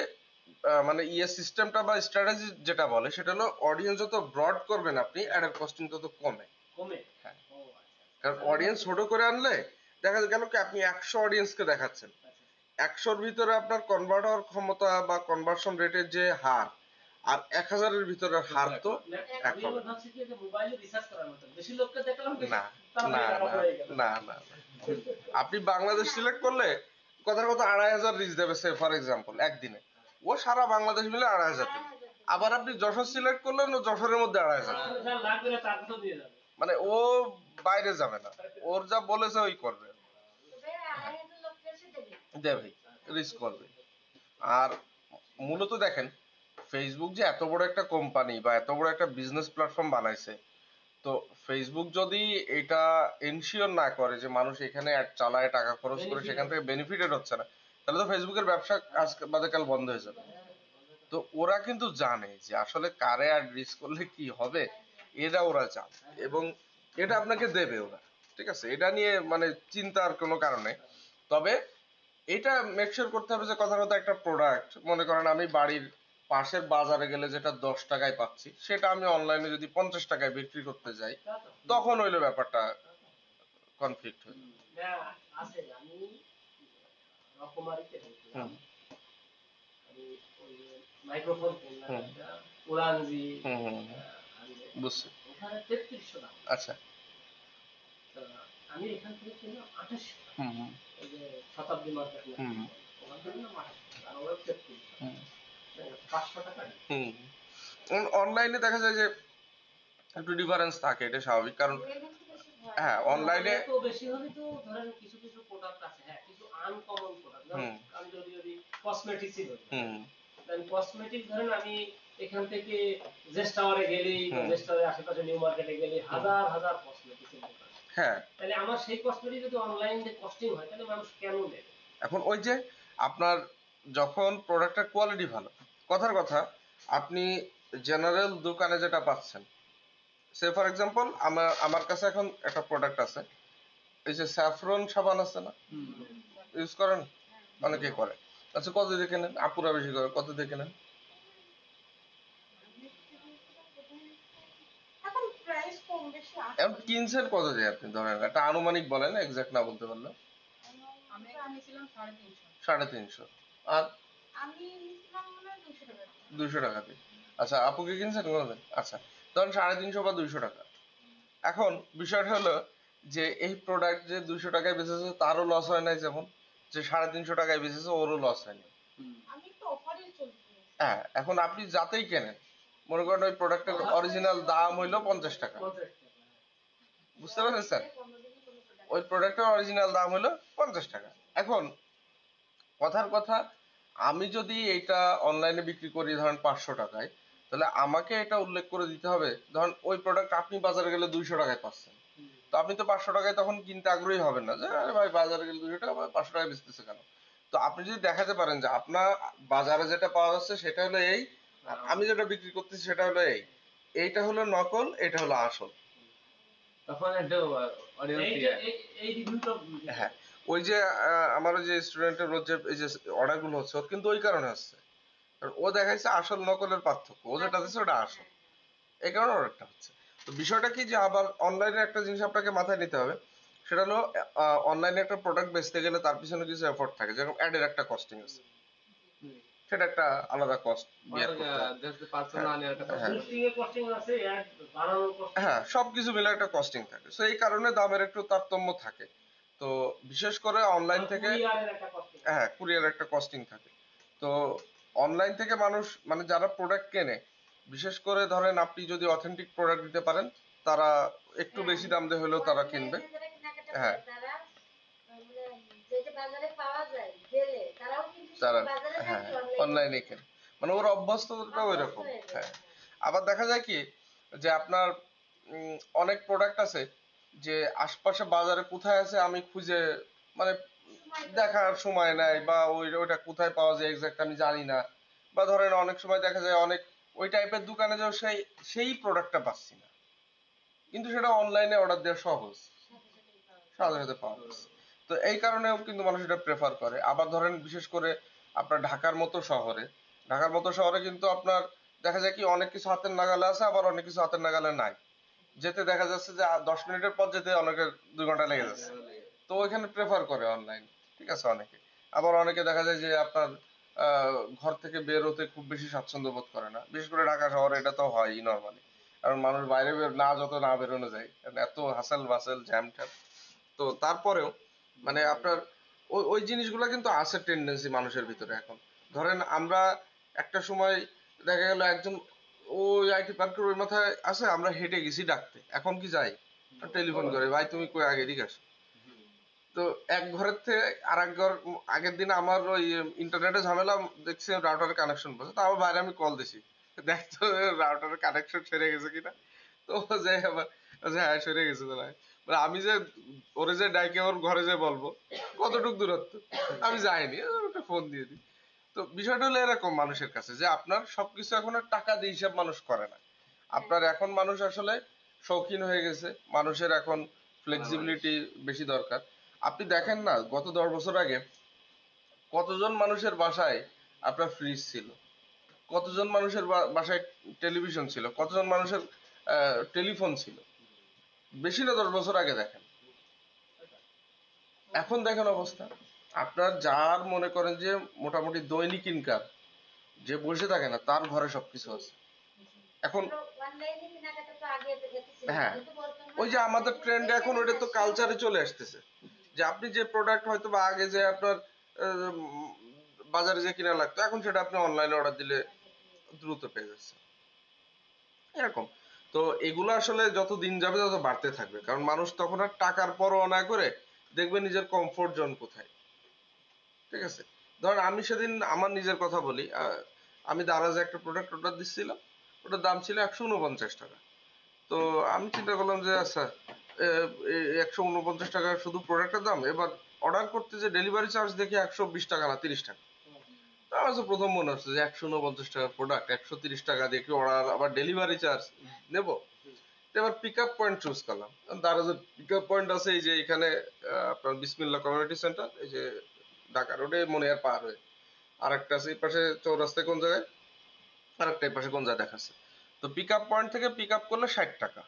মানে সিস্টেমটা বা স্ট্র্যাটেজি যেটা বলে সেটা হলো অডিয়েন্স যত ব্রড করবেন আপনি, অ্যাডের কস্টিং তত কমে। হ্যাঁ, কারণ অডিয়েন্স ছোট করে আনলে দেখা গেল কি আপনি 100 অডিয়েন্সকে দেখাচ্ছেন, 100-র ভিতরে আপনার কনভার্ট হওয়ার ক্ষমতা বা কনভার্সন রেটের যে হার আর 1000-এর ভিতরের হার তো এক আমি হবে আবার ভাবছি কি যে মোবাইলে রিসার্চ করার মতো বেশি লোককে দেখলাম বেশি না তাড়াতাড়ি না টাকা না পড়ে গেল। না না না। আপনি বাংলাদেশ সিলেক্ট করলে কথার কথা 2500 রিচ দেবে সে ফর এক্সাম্পল একদিনে, ও সারা বাংলাদেশ মিলে 2500 দেবে। আবার আপনি যশোর সিলেক্ট করলেন, ও যশোরের মধ্যে 2500 দেবে। যা লাগবে না তার কথা দিয়ে যাবে। মানে ও বাইরে যাবে না, ওর যা বলেছে ওই করবে, দেবে, রিস্ক করবে। আর মূলত দেখেন, ফেসবুক যে এত বড় একটা কোম্পানি বা এত বড় একটা বিজনেস প্ল্যাটফর্ম বানাইছে, তো ফেসবুক যদি এটা এনশিওর না করে যে মানুষ এখানে অ্যাড চালায়, টাকা খরচ করে সেখান থেকে বেনিফিটেড হচ্ছে না, তাহলে তো ফেসবুকের ব্যবসা আজ বাদে কাল বন্ধ হয়ে যাবে। তো ওরা কিন্তু জানে যে আসলে কারে অ্যাড রিস্ক করলে কি হবে, এটা ওরা জানে এবং এটা আপনাকে দেবে ওরা, ঠিক আছে, এটা নিয়ে মানে চিন্তার কোনো কারণ নেই। তবে এটা মেক শিওর করতে হবে যে কথা কথা একটা প্রোডাক্ট, মনে করেন আমি বাড়ির পাশের বাজারে গেলে যেটা 10 টাকায় পাচ্ছি, সেটা আমি অনলাইনে যদি 50 টাকায় বিক্রি করতে যাই, তখন হইলো ব্যাপারটা কনফ্লিক্ট হয়ে যাবে। না আছে, আমি রকমারিতে দেখলাম, হুম আমি ওই মাইক্রোফোন কিনলাম হুম একটা উড়ানজি হুম হুম হুম, বুঝছি। ওখানে 3300 টাকা। আচ্ছা। তো আমি এখান থেকে কিনলাম 2800 টাকা। হুম হুম ওই যে শতাব্দী মার্কেট না, হুম ওখান থেকে কিনলাম 2800 টাকা, আর ওরা 3300 হুম 500 টাকা। হুম। অনলাইনে দেখা যায় যে একটু ডিফারেন্স থাকে, এটা স্বাভাবিক, কারণ হ্যাঁ অনলাইনে তো বেশি হলে তো ধরেন কিছু কিছু প্রোডাক্ট আছে, হ্যাঁ কিছু আনকমন প্রোডাক্ট, হুম আমি যদি কসমেটিক্সই ধরি, হুম দেন কসমেটিক ধরেন আমি এখান থেকে জেস্ট টাওয়ারে গেলি বা হুম জেস্ট টাওয়ারের আশেপাশে নিউ মার্কেটে গেলি হাজার হাজার কসমেটিক্স এর দোকান, হ্যাঁ। তাহলে আমার সেই কসমেটিক যদি অনলাইনে কস্টিং হয় তাহলে মানুষ কেন নেবে? এখন ওই যে আপনার যখন প্রোডাক্টের কোয়ালিটি ভালো, কথার কথা, আপনি জেনারেল দোকানে যেটা পাচ্ছেন, সে ফর এক্সাম্পল আমার আমার কাছে এখন একটা প্রোডাক্ট আছে, এই যে স্যাফরন সাবান আছে না, ইউজ করেন, অনেকে করে। আচ্ছা কত দিয়ে কেনেন? আপুরা বেশি করে, কত দিয়ে কেনেন? এখন প্রাইস কম বেশি এখন আছে। কিনছেন কত দিয়ে আপনি ধরেন, একটা আনুমানিক বলেন, এক্সাক্ট না বলতে পারলে। আমি কিনেছিলাম 350। 350। আর আমি নিয়েছিলাম মনে হয় 200 টাকা। 200 টাকা দিয়ে। আচ্ছা আপুকে কিনছেন কোনোদিন? আচ্ছা, ধরেন 350 বা 200 টাকা। এখন বিষয়টা হলো যে এই প্রোডাক্ট যে 200 টাকায় বেচেছে তারও লস হয় নাই, যেমন যে 350 টাকায় বেচেছে ওরও লস হয়নি। আমি একটু অফারে চলছে। হ্যাঁ, এখন আপনি যাতেই কেনেন, মনে করেন ওই প্রোডাক্টের অরিজিনাল দাম হইলো 50 টাকা, 50 টাকা। বুঝতে পারছেন? ওই প্রোডাক্টের অরিজিনাল দাম হলো 50 টাকা। এখন কথার কথা, আমি যদি এটা অনলাইনে বিক্রি করি ধরেন 500 টাকায়, তাহলে আমাকে এটা উল্লেখ করে দিতে হবে, ধরেন ওই প্রোডাক্ট আপনি বাজারে গেলে 200 টাকায় পাচ্ছেন, তো আপনি তো 500 টাকায় তখন কিনতে আগ্রহী হবেন না, যে আরে ভাই বাজারে গেলে 200 টাকা, 500 টাকায় বেচতেছে কেন? তো আপনি যদি দেখাতে পারেন যে আপনার বাজারে যেটা পাওয়া যাচ্ছে সেটা হলো এই, আর আমি যেটা বিক্রি করতেছি সেটা হলো এই, এইটা হলো নকল, এটা হলো আসল। তখন একটা অডিয়েন্স এই যে এই রিভিউটা হ্যাঁ, ওই যে আমার ওই যে স্টুডেন্টের যে এই যে অর্ডার গুলো হচ্ছে, ওর কিন্তু ওই কারণে হচ্ছে, কারণ ও দেখাইছে আসল নকলের পার্থক্য, ও যেটা দিচ্ছে ওটা আসল, এই কারণে অর্ডারটা হচ্ছে। তো বিষয়টা কি যে আবার অনলাইনে একটা জিনিস আপনাকে মাথায় নিতে হবে, সেটা হলো অনলাইনে একটা প্রোডাক্ট বেচতে গেলে তার পিছনে কিছু এফোর্ট থাকে, যেরকম অ্যাডের একটা কস্টিং আছে, সেটা একটা আলাদা কস্ট বিয়ার করতে হয়। পার্সোনাল একটা হ্যাঁ বুস্টিং এর কস্টিং আছে, অ্যাড বাড়ানোর কস্টিং হ্যাঁ, সবকিছু মিলে একটা কস্টিং থাকে, তো এই কারণে দামের একটু তারতম্য থাকে। তো বিশেষ করে অনলাইন থেকে, কুরিয়ারের একটা কস্টিং। হ্যাঁ কুরিয়ার একটা কস্টিং থাকে। তো অনলাইন থেকে মানুষ মানে যারা প্রোডাক্ট কেনে, বিশেষ করে ধরেন আপনি যদি অথেন্টিক প্রোডাক্ট দিতে পারেন, তারা একটু বেশি দাম দিয়ে হলেও তারা কিনবে। হ্যাঁ তারা, হ্যাঁ অনলাইনে কেনে, মানে ওর অভ্যস্ততা ওই রকম। হ্যাঁ, আবার দেখা যায় কি যে আপনার অনেক প্রোডাক্ট আছে যে আশপাশে বাজারে কোথায় আছে আমি খুঁজে মানে দেখার সময় নাই, বা ওইটা কোথায় পাওয়া যায় এক্সাক্ট আমি জানি না, বা ধরেন অনেক সময় দেখা যায় অনেক ওই টাইপের দোকানে যাও সেই সেই প্রোডাক্টটা পাচ্ছি না, কিন্তু সেটা অনলাইনে অর্ডার দেওয়া সহজ, সাথে সাথে পাওয়া যাচ্ছে। তো এই কারণেও কিন্তু মানুষ এটা প্রেফার করে। আবার ধরেন বিশেষ করে আপনার ঢাকার মতো শহরে কিন্তু আপনার দেখা যায় কি অনেক কিছু হাতের নাগালে আছে, আবার অনেক কিছু হাতের নাগালে নাই, যেতে দেখা যাচ্ছে যে 10 মিনিটের পর যেতে অনেকের 2 ঘন্টা লেগে যাচ্ছে, তো ওইখানে প্রেফার করে অনলাইন, ঠিক আছে অনেকে। আবার অনেকে দেখা যায় যে আপনার ঘর থেকে বের হতে খুব বেশি স্বাচ্ছন্দ্য বোধ করে না, বিশেষ করে ঢাকা শহরে এটা তো হয়ই নর্মালি। কারণ মানুষ বাইরে যত না বেরোনো যায়, কারণ এত হাসাল বাসাল জ্যাম ট্যাম। তো তারপরেও মানে আপনার ওই ওই জিনিসগুলো কিন্তু আছে টেন্ডেন্সি মানুষের ভিতরে এখন। ধরেন আমরা একটা সময় দেখা গেল একজন ওই আইটি পার্কের ওই মাথায় আছে, আমরা হেঁটে গেছি ডাকতে, এখন কি যাই টেলিফোন করে, ভাই তুমি কই আগে এদিকে আসো। তো এক ঘরের থেকে আর এক ঘর, আগের দিন আমার ওই ইন্টারনেটে ঝামেলা, দেখছি রাউটারের কানেকশন বসে, তো আমার বাইরে আমি কল দিছি, দেখতো রাউটারের কানেকশন সেরে গেছে কিনা। তো ও যাই আবার বলছে, হ্যাঁ সেরে গেছে তো। মানে আমি যে ওরে যে ডাইকে ওর ঘরে যে বলবো কতটুক দূরত্ব, আমি যাইনি, ওটা ফোন দিয়ে দিই। তো বিষয়টা হলো এরকম মানুষের কাছে, যে আপনার সবকিছু এখন আর টাকা দিয়ে হিসাব মানুষ করে না। আপনার এখন মানুষ আসলে শৌখিন হয়ে গেছে, মানুষের এখন ফ্লেক্সিবিলিটি বেশি দরকার। আপনি দেখেন না, গত 10 বছর আগে কতজন মানুষের বাসায় আপনার ফ্রিজ ছিল, কতজন মানুষের বাসায় টেলিভিশন ছিল, কতজন মানুষের টেলিফোন ছিল, বেশি না 10 বছর আগে দেখেন। এখন দেখেন অবস্থা, আপনার যার মনে করেন যে মোটামুটি দৈনিক ইনকাম, যে বসে থাকে না তার ঘরে সবকিছু আছে এখন। হ্যাঁ, ওই যে আমাদের ট্রেন্ড এখন ওইটা তো কালচারে চলে আসতেছে, যে আপনি যে প্রোডাক্ট হয়তো বা আগে যে আপনার বাজারে যে কিনা লাগতো, এখন সেটা আপনি অনলাইনে অর্ডার দিলে দ্রুত পেয়ে যাচ্ছে এরকম। তো এগুলো আসলে যত দিন যাবে তত বাড়তে থাকবে, কারণ মানুষ তখন আর টাকার পরোয়া না করে দেখবে নিজের কমফোর্ট জোন কোথায়। ঠিক আছে, ধরেন আমি সেদিন আমার নিজের কথা বলি, আমি দারাজে একটা প্রোডাক্ট অর্ডার দিচ্ছিলাম, ওটার দাম ছিল 149 টাকা। তো আমি চিন্তা করলাম যে আচ্ছা, 149 টাকা শুধু প্রোডাক্টের দাম, এবার অর্ডার করতে যে ডেলিভারি চার্জ দেখি 120 টাকা না 30 টাকা। তো আমার তো প্রথম মনে হচ্ছে যে 149 টাকা প্রোডাক্ট, 130 টাকা দেখি অর্ডার, আবার ডেলিভারি চার্জ নেবো। এবার পিক আপ পয়েন্ট চুজ করলাম, দারাজের পিক আপ পয়েন্ট আছে এই যে এখানে আপনার বিসমিল্লাহ কমিউনিটি সেন্টার, এই যে ঢাকা রোডে মনিহার পার হয়ে, আর একটা আছে এই পাশে চৌরাস্তায় কোন জায়গায়, আর একটা এই পাশে কোন জায়গায় দেখাচ্ছে। তো পিক আপ পয়েন্ট থেকে পিক আপ করলে 60 টাকা,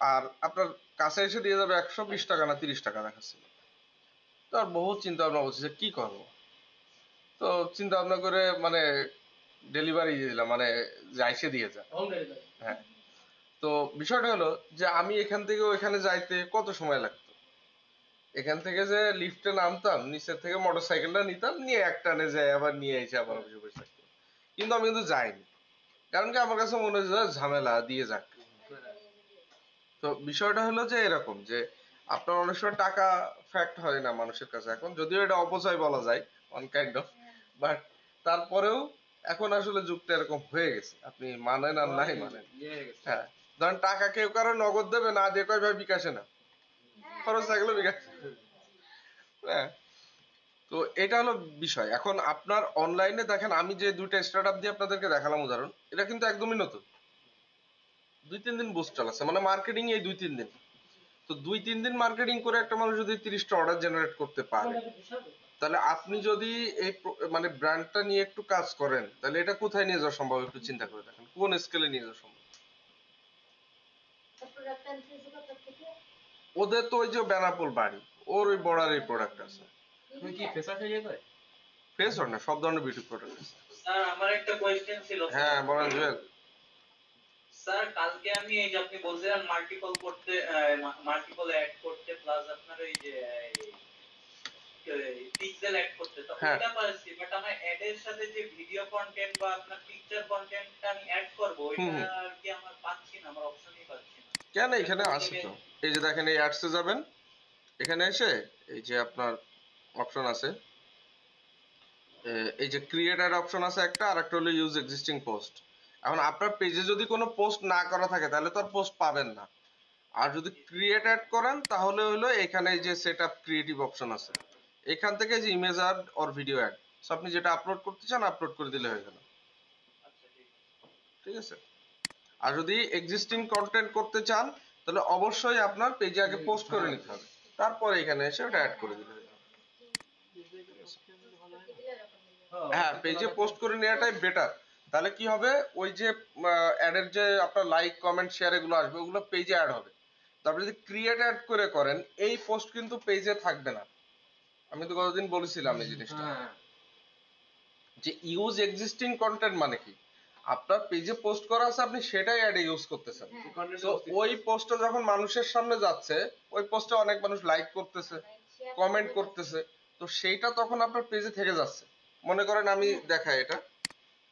আর আপনার কাছে এসে দিয়ে যাবে 120 টাকা না 30 টাকা দেখাচ্ছিল। তো আর বহুত চিন্তা ভাবনা করছি যে কি করবো। তো চিন্তা ভাবনা করে মানে ডেলিভারি দিয়ে দিলাম, মানে যাইসে দিয়ে যা। Home delivery. হ্যাঁ, তো বিষয়টা হলো যে আমি এখান থেকে ওইখানে যাইতে কত সময় লাগতো, এখান থেকে যে লিফটে নামতাম, নিচের থেকে মোটর সাইকেলটা নিতাম, নিয়ে একটানে যাই আবার নিয়ে এসে আবার অফিসে বসে থাকতাম। কিন্তু আমি কিন্তু যাইনি, কারণ কি আমার কাছে মনে হচ্ছে ঝামেলা দিয়ে যাক। তো বিষয়টা হলো যে এরকম, যে আপনার অনেক সময় টাকা ফ্যাক্ট হয় না মানুষের কাছে এখন, যদিও এটা অপচয় বলা যায় অন কাইন্ড অফ, বাট তারপরেও এখন আসলে যুগটা এরকম হয়ে গেছে, আপনি মানেন আর নাই মানেন। হ্যাঁ, ধরেন টাকা কেউ কারো নগদ দেবে না, দিয়ে কয় ভাই বিকাশে না, খরচ থাকলে বিকাশ। হ্যাঁ, তো এটা হলো বিষয়। এখন আপনার অনলাইনে দেখেন, আমি যে দুইটা স্টার্ট আপ দিয়ে আপনাদেরকে দেখালাম উদাহরণ, এটা কিন্তু একদমই নতুন, 2-3 দিন বুস্ট চালাচ্ছে, মানে মার্কেটিং এই 2-3 দিন। তো 2-3 দিন মার্কেটিং করে একটা মানুষ যদি 30টা অর্ডার জেনারেট করতে পারে, তাহলে আপনি যদি এই মানে ব্র্যান্ডটা নিয়ে একটু কাজ করেন, তাহলে এটা কোথায় নিয়ে যাওয়া সম্ভব একটু চিন্তা করে দেখেন, কোন স্কেলে নিয়ে যাওয়া সম্ভব। ওদের তো ওই যে বেনাপোল বাড়ি, ওর ওই বর্ডারে প্রোডাক্ট আছে। তুমি কি ফেসা থেকে যায়? ফেস ওর না, সব ধরনের বিউটি প্রোডাক্ট আছে। স্যার আমার একটা কোয়েশ্চেন ছিল। হ্যাঁ বলেন জুয়েল। স্যার কালকে আমি এই যে আপনি বলছিলেন মাল্টিপল করতে, মাল্টিপল অ্যাড করতে, প্লাস আপনার ওই যে পিক্সেল অ্যাড করতে, তো হ্যাঁ। এটা পারছি, বাট আমার অ্যাড এর সাথে যে ভিডিও কন্টেন্ট বা আপনার পিকচার কন্টেন্টটা আমি অ্যাড করব, ওইটা আর কি আমার পাচ্ছি না, আমার অপশনই পাচ্ছি না। কেন, এখানে আছে তো, এই যে দেখেন এই অ্যাডসে যাবেন, এখানে এসে এই যে আপনার অপশন আছে, এই যে ক্রিয়েট অ্যাড অপশন আছে একটা, আর একটা হলো ইউজ এক্সিস্টিং পোস্ট। এখন আপনার পেজে যদি কোনো পোস্ট না করা থাকে তাহলে তো আর পোস্ট পাবেন না, আর যদি ক্রিয়েট অ্যাড করেন তাহলে হলো এখানে যে সেট আপ ক্রিয়েটিভ অপশন আছে, এখান থেকে যে image ad or video ad, আপনি যেটা আপলোড করতে চান আপলোড করে দিলে হয়ে গেল। আচ্ছা ঠিক আছে। ঠিক আছে, আর যদি এক্সিস্টিং কন্টেন্ট করতে চান তাহলে অবশ্যই আপনার পেজে আগে পোস্ট করে নিতে হবে, তারপরে এখানে এসে ওটা অ্যাড করে দিতে হবে। হ্যাঁ, পেজে পোস্ট করে নেওয়াটাই বেটার। তাহলে কি হবে, ওই যে অ্যাডের যে আপনার লাইক কমেন্ট শেয়ার এগুলো আসবে, ওগুলো পেজে অ্যাড হবে। তারপরে যদি ক্রিয়েট অ্যাড করে করেন, এই পোস্ট কিন্তু পেজে থাকবে না। আমি তো কতদিন বলেছিলাম এই জিনিসটা। যে ইউজ এক্সিস্টিং কন্টেন্ট মানে কি, আপনার পেজে পোস্ট করা আছে আপনি সেটাই অ্যাডে ইউজ করতেছেন। তো ওই পোস্টটা যখন মানুষের সামনে যাচ্ছে, ওই পোস্টে অনেক মানুষ লাইক করতেছে, কমেন্ট করতেছে, তো সেইটা তখন আপনার পেজে থেকে যাচ্ছে। মনে করেন আমি দেখাই এটা,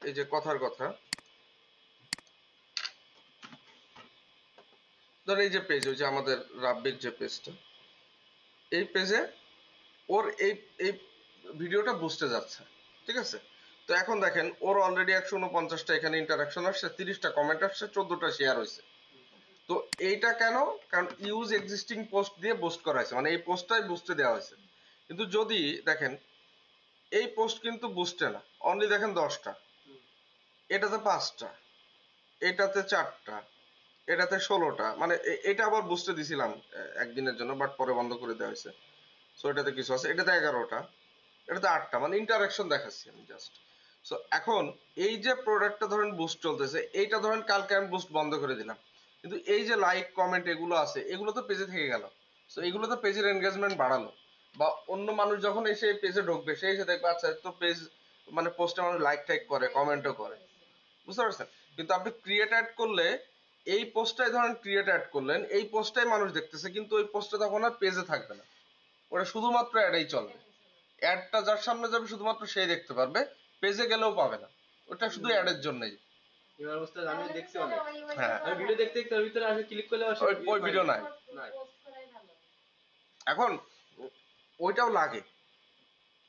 এই যে কথার কথা, ধর এই যে পেজ, ওই যে আমাদের রাব্বির যে পেজটা, এই পেজে ওর এই এই ভিডিওটা বুস্টে যাচ্ছে, ঠিক আছে? তো এখন দেখেন ওর অলরেডি 149টা এখানে ইন্টারাকশন আসছে, 30টা কমেন্ট আসছে, 14টা শেয়ার হয়েছে। তো এইটা কেন? কারণ ইউজ এক্সিস্টিং পোস্ট দিয়ে বুস্ট করা হয়েছে, মানে এই পোস্টটাই বুস্টে দেওয়া হয়েছে। কিন্তু যদি দেখেন এই পোস্ট কিন্তু বুস্টে না, অনলি দেখেন 10টা, এটাতে 5টা, এটাতে 4টা, এটাতে 16টা, মানে এটা আবার বুস্টে দিছিলাম একদিনের জন্য, বাট পরে বন্ধ করে দেওয়া হয়েছে। সো এটাতে কিছু আছে, এটাতে 11টা, এটাতে 8টা, মানে ইন্টারাকশন দেখাচ্ছি আমি জাস্ট। সো এখন এই যে প্রোডাক্টটা ধরেন বুস্ট চলতেছে, এইটা ধরেন কালকে আমি বুস্ট বন্ধ করে দিলাম, কিন্তু এই যে লাইক কমেন্ট এগুলো আছে, এগুলো তো পেজে থেকে গেল। সো এগুলো তো পেজের এনগেজমেন্ট বাড়ালো, বা অন্য মানুষ যখন এসে পেজে ঢুকবে, সে এসে দেখবে আচ্ছা তো পেজ, মানে পোস্টে মানুষ লাইক টাইক করে, কমেন্টও করে, বুঝতে পারছেন? কিন্তু আপনি ক্রিয়েট অ্যাড করলে, এই পোস্টটাই ধরেন ক্রিয়েট অ্যাড করলেন, এই পোস্টটাই মানুষ দেখতেছে, কিন্তু ওই পোস্টটা তখন আর পেজে থাকবে না, ওটা শুধুমাত্র অ্যাডেই চলবে। অ্যাডটা যার সামনে যাবে শুধুমাত্র সেই দেখতে পারবে, পেজে গেলেও পাবে না, ওটা শুধু অ্যাডের জন্যই। এবার অবস্থা আমি দেখছি অনেক, হ্যাঁ, আমি ভিডিও দেখতে দেখতে ওর ভিতরে আমি ক্লিক করলে ওই ভিডিও নাই। নাই। এখন ওইটাও লাগে,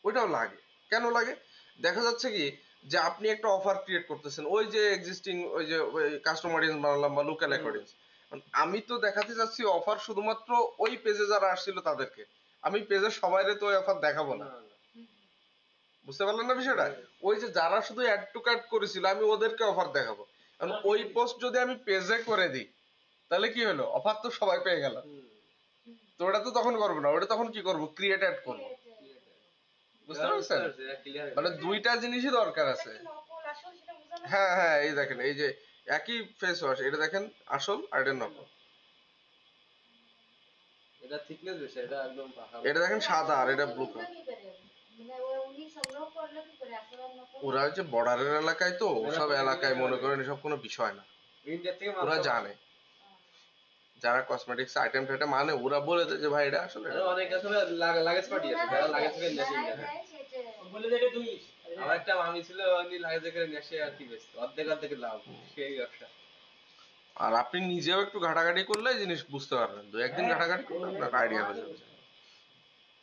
ওইটাও লাগে, কেন লাগে? দেখা যাচ্ছে কি যে আপনি একটা অফার ক্রিয়েট করতেছেন, ওই যে এক্সিস্টিং ওই যে কাস্টমার অডিয়েন্স বানালাম বা লোকাল অডিয়েন্স, আমি তো দেখাতে যাচ্ছি অফার শুধুমাত্র ওই পেজে যারা আসছিল তাদেরকে, আমি পেজের সবাইরে তো ওই অফার দেখাবো না, বুঝতে পারলেন না বিষয়টা? ওই যে যারা শুধু অ্যাড টু কার্ট করেছিল আমি ওদেরকে অফার দেখাবো। কারণ ওই পোস্ট যদি আমি পেজে করে দিই, তাহলে কি হলো, অফার তো সবাই পেয়ে গেল। তো ওটা তো তখন করবো না, ওটা তখন কি করবো, ক্রিয়েট অ্যাড করবো, বুঝতে পারছেন? মানে দুইটা জিনিসই দরকার আছে। নকল আসল সেটা বোঝানো হ্যাঁ হ্যাঁ, এই দেখেন, এই যে একই ফেস ওয়াশ, এটা দেখেন আসল আর এটা নকল, এটা থিকনেস বেশি, এটা একদম পাকা। এটা দেখেন সাদা আর এটা ব্লু কালার। ওরা হচ্ছে বর্ডারের এলাকায়, তো ওসব এলাকায় মনে করেন এসব কোনো বিষয় না, ইন্ডিয়া থেকে ওরা জানে, যারা কসমেটিক্স আইটেম টাইটেম মানে ওরা বলে দেয় যে ভাই এটা আসলে আরো অনেক আসলে লাগেজ পার্টি আছে, যারা লাগেজ থেকে নেশে ইন্ডিয়া। বলে দেখে তুই আমার একটা মামি ছিল, উনি লাগেজ থেকে নেশে আর কি বেচতো, অর্ধেক অর্ধেক লাভ, সেই ব্যবসা। আর আপনি নিজেও একটু ঘাটাঘাটি করলে জিনিস বুঝতে পারবেন, দু একদিন ঘাটাঘাটি করলে আপনার আইডিয়া হয়ে যাবে।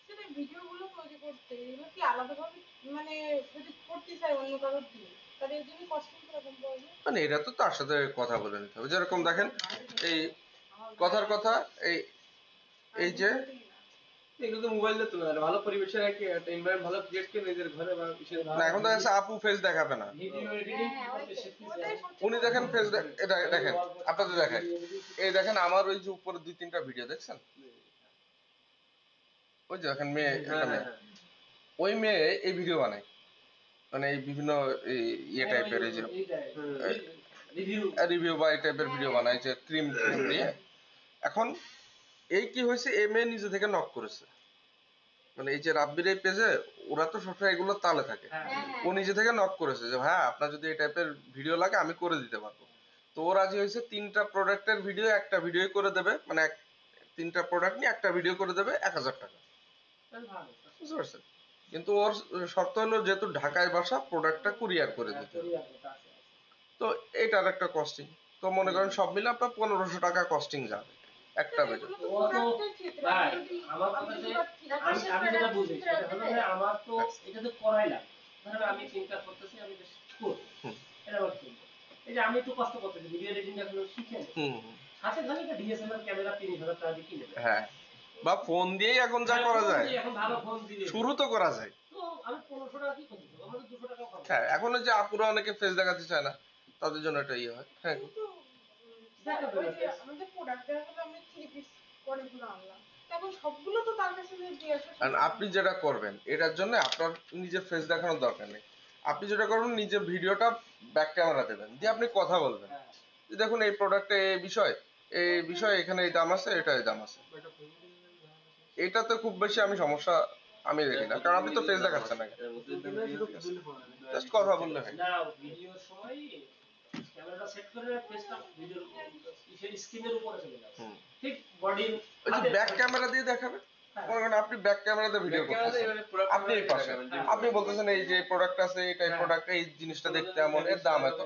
সেটা ভিডিওগুলো তৈরি করতে এগুলো কি আলাদাভাবে মানে যদি করতে চাই অন্য কারোর দিয়ে, তাহলে এর জন্য কস্টিং কিরকম পড়বে? মানে এটা তো তার সাথে কথা বলে নিতে হবে, যেরকম দেখেন এই কথার কথা, এই এই যে এগুলো তো মোবাইল দিয়ে তুলে ভালো পরিবেশে রাখি, একটা এনভায়রনমেন্ট ভালো ক্রিয়েট করে নিজের ঘরে বা না, এখন দেখা যাচ্ছে আপু ফেস দেখাবে না, ভিডিও এডিটিং করতে ওটাই শিখতেছে। সত্যি উনি দেখেন ফেস, এটা দেখেন আপনাদের দেখেন, এই দেখেন আমার ওই যে উপরে 2-3টা ভিডিও দেখছেন, ওই যে দেখেন মেয়ে, একটা মেয়ে, ওই মেয়ে এই ভিডিও বানায়, মানে এই বিভিন্ন ইয়ে টাইপের, এই যে রিভিউ রিভিউ বা এই টাইপের ভিডিও বানায়, যে ক্রিম ক্রিম দিয়ে। এখন এই কি হয়েছে, এই মেয়ে নিজে থেকে নক করেছে, মানে এই যে রাব্বির এই পেজে ওরা তো সবসময় এগুলো তালে থাকে, ও নিজে থেকে নক করেছে যে ভাই আপনার যদি এই টাইপের ভিডিও লাগে আমি করে দিতে পারবো। তো ও রাজি হয়েছে 3টা প্রোডাক্টের ভিডিও একটা ভিডিও করে দেবে, মানে 3টা প্রোডাক্ট নিয়ে একটা ভিডিও করে দেবে 1000 টাকা, ভালো বুঝতে পারছেন? কিন্তু ওর শর্ত হলো যেহেতু ঢাকায় বাসা, প্রোডাক্টটা কুরিয়ার করে দিতে হবে। তো এটার একটা কস্টিং, তো মনে করেন সব মিলে আপনার 1500 টাকা কস্টিং যাবে একটা ভিডিও। এগুলো তো প্রোডাক্টের ক্ষেত্রে ভাই, আমি যদি আমার কথা যে আমি যেটা বুঝি সেটা হলো যে আমার তো এটা তো করাই লাগে। ধরেন আমি চিন্তা করতেছি আমি যে করব, এটা আমার চিন্তা। এই যে আমি একটু কষ্ট করতেছি, ভিডিও এডিটিংটা এখনো শিখে নি। হাতে ধরে একটা ডিএসএলআর ক্যামেরা 30,000 টাকা দিয়ে কিনে নেব। হ্যাঁ, বা ফোন দিয়েই এখন যা করা যায়, এখন ভালো ফোন দিলে শুরু তো করা যায়। তো আমি 1500 টাকা কি করব? আমাদের 200 টাকা খরচ। হ্যাঁ, এখন ওই যে আপুরা অনেকে ফেস দেখাতে চায় না, তাদের জন্য এটা ইয়ে হয়। হ্যাঁ, কিন্তু স্যার ওই যে আমাদের প্রোডাক্ট দেখা গেলো আমি 3 পিস অনেকগুলো আনলাম, এখন সবগুলো তো তার কাছে দিয়ে আসা আর আপনি যেটা করবেন এটার জন্য আপনার নিজের ফেস দেখানোর দরকার নেই, আপনি যেটা করবেন নিজের ভিডিওটা ব্যাক ক্যামেরা দেবেন, দিয়ে আপনি কথা বলবেন যে দেখুন এই প্রোডাক্টে এই বিষয় এখানে এই দাম আছে, এটা এই দাম আছে। এটাতে খুব বেশি আমি সমস্যা আমি দেখি না, কারণ আপনি তো ফেস দেখাচ্ছেন না, জাস্ট কথা বললে হয়। না ভিডিওর সময় ক্যামেরাটা সেট করে ফেসটা ভিডিওর স্ক্রিনের উপরে চলে যাচ্ছে, হুম। ঠিক বডির ওই যে ব্যাক ক্যামেরা দিয়ে দেখাবেন, মনে করেন আপনি ব্যাক ক্যামেরাতে ভিডিও করতেছেন, আপনি এই পাশে, আপনি বলতেছেন এই যে প্রোডাক্ট আছে, এই টাইপ প্রোডাক্ট, এই জিনিসটা দেখতে এমন, এর দাম এত।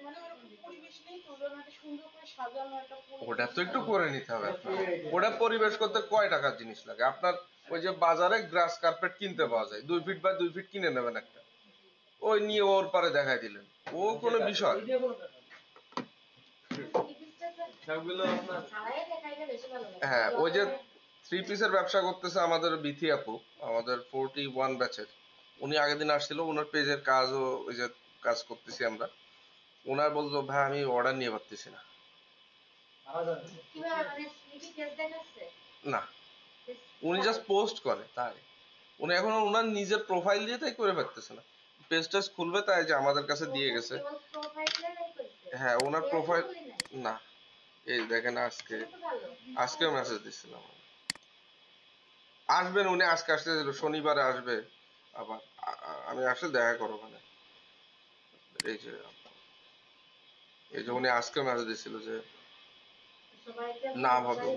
মানে ওরকম পরিবেশ নেই তো, ওরকম একটা সুন্দর করে সাজানো একটা ওটা তো একটু করে নিতে হবে আপনার। ওটা পরিবেশ করতে কয় টাকার জিনিস লাগে আপনার? ওই যে বাজারে গ্রাস কার্পেট কিনতে পাওয়া যায়, 2 ফিট বাই 2 ফিট কিনে নেবেন একটা, ওই নিয়ে ওর পারে দেখাই দিলেন, ও কোনো বিষয়। ভিডিও কোনো ব্যাপার না। সবগুলো আপনার হ্যাঁ, ওই যে 3 পিসের ব্যবসা করতেছে আমাদের বিথি আপু, আমাদের 41 ব্যাচের, উনি আগের দিন আসছিল, ওনার পেজের কাজও ওই যে কাজ করতেছি আমরা, ওনার বলতো ভাই আমি অর্ডার নিয়ে পারতেছি না। না, উনি জাস্ট পোস্ট করে তাই, উনি এখন ওনার নিজের প্রোফাইল দিয়ে তাই করে পারতেছে না, পেজ টেজ খুলবে তাই যে আমাদের কাছে দিয়ে গেছে। হ্যাঁ, ওনার প্রোফাইল না, এই দেখেন আজকে মেসেজ দিচ্ছিলাম, আসবেন উনি, আজকে আসতেছিল, শনিবারে আসবে আবার, আমি আসলে দেখা করো ওখানে। এই যে উনি আজকে মেসেজ দিচ্ছিল যে না ভাবে,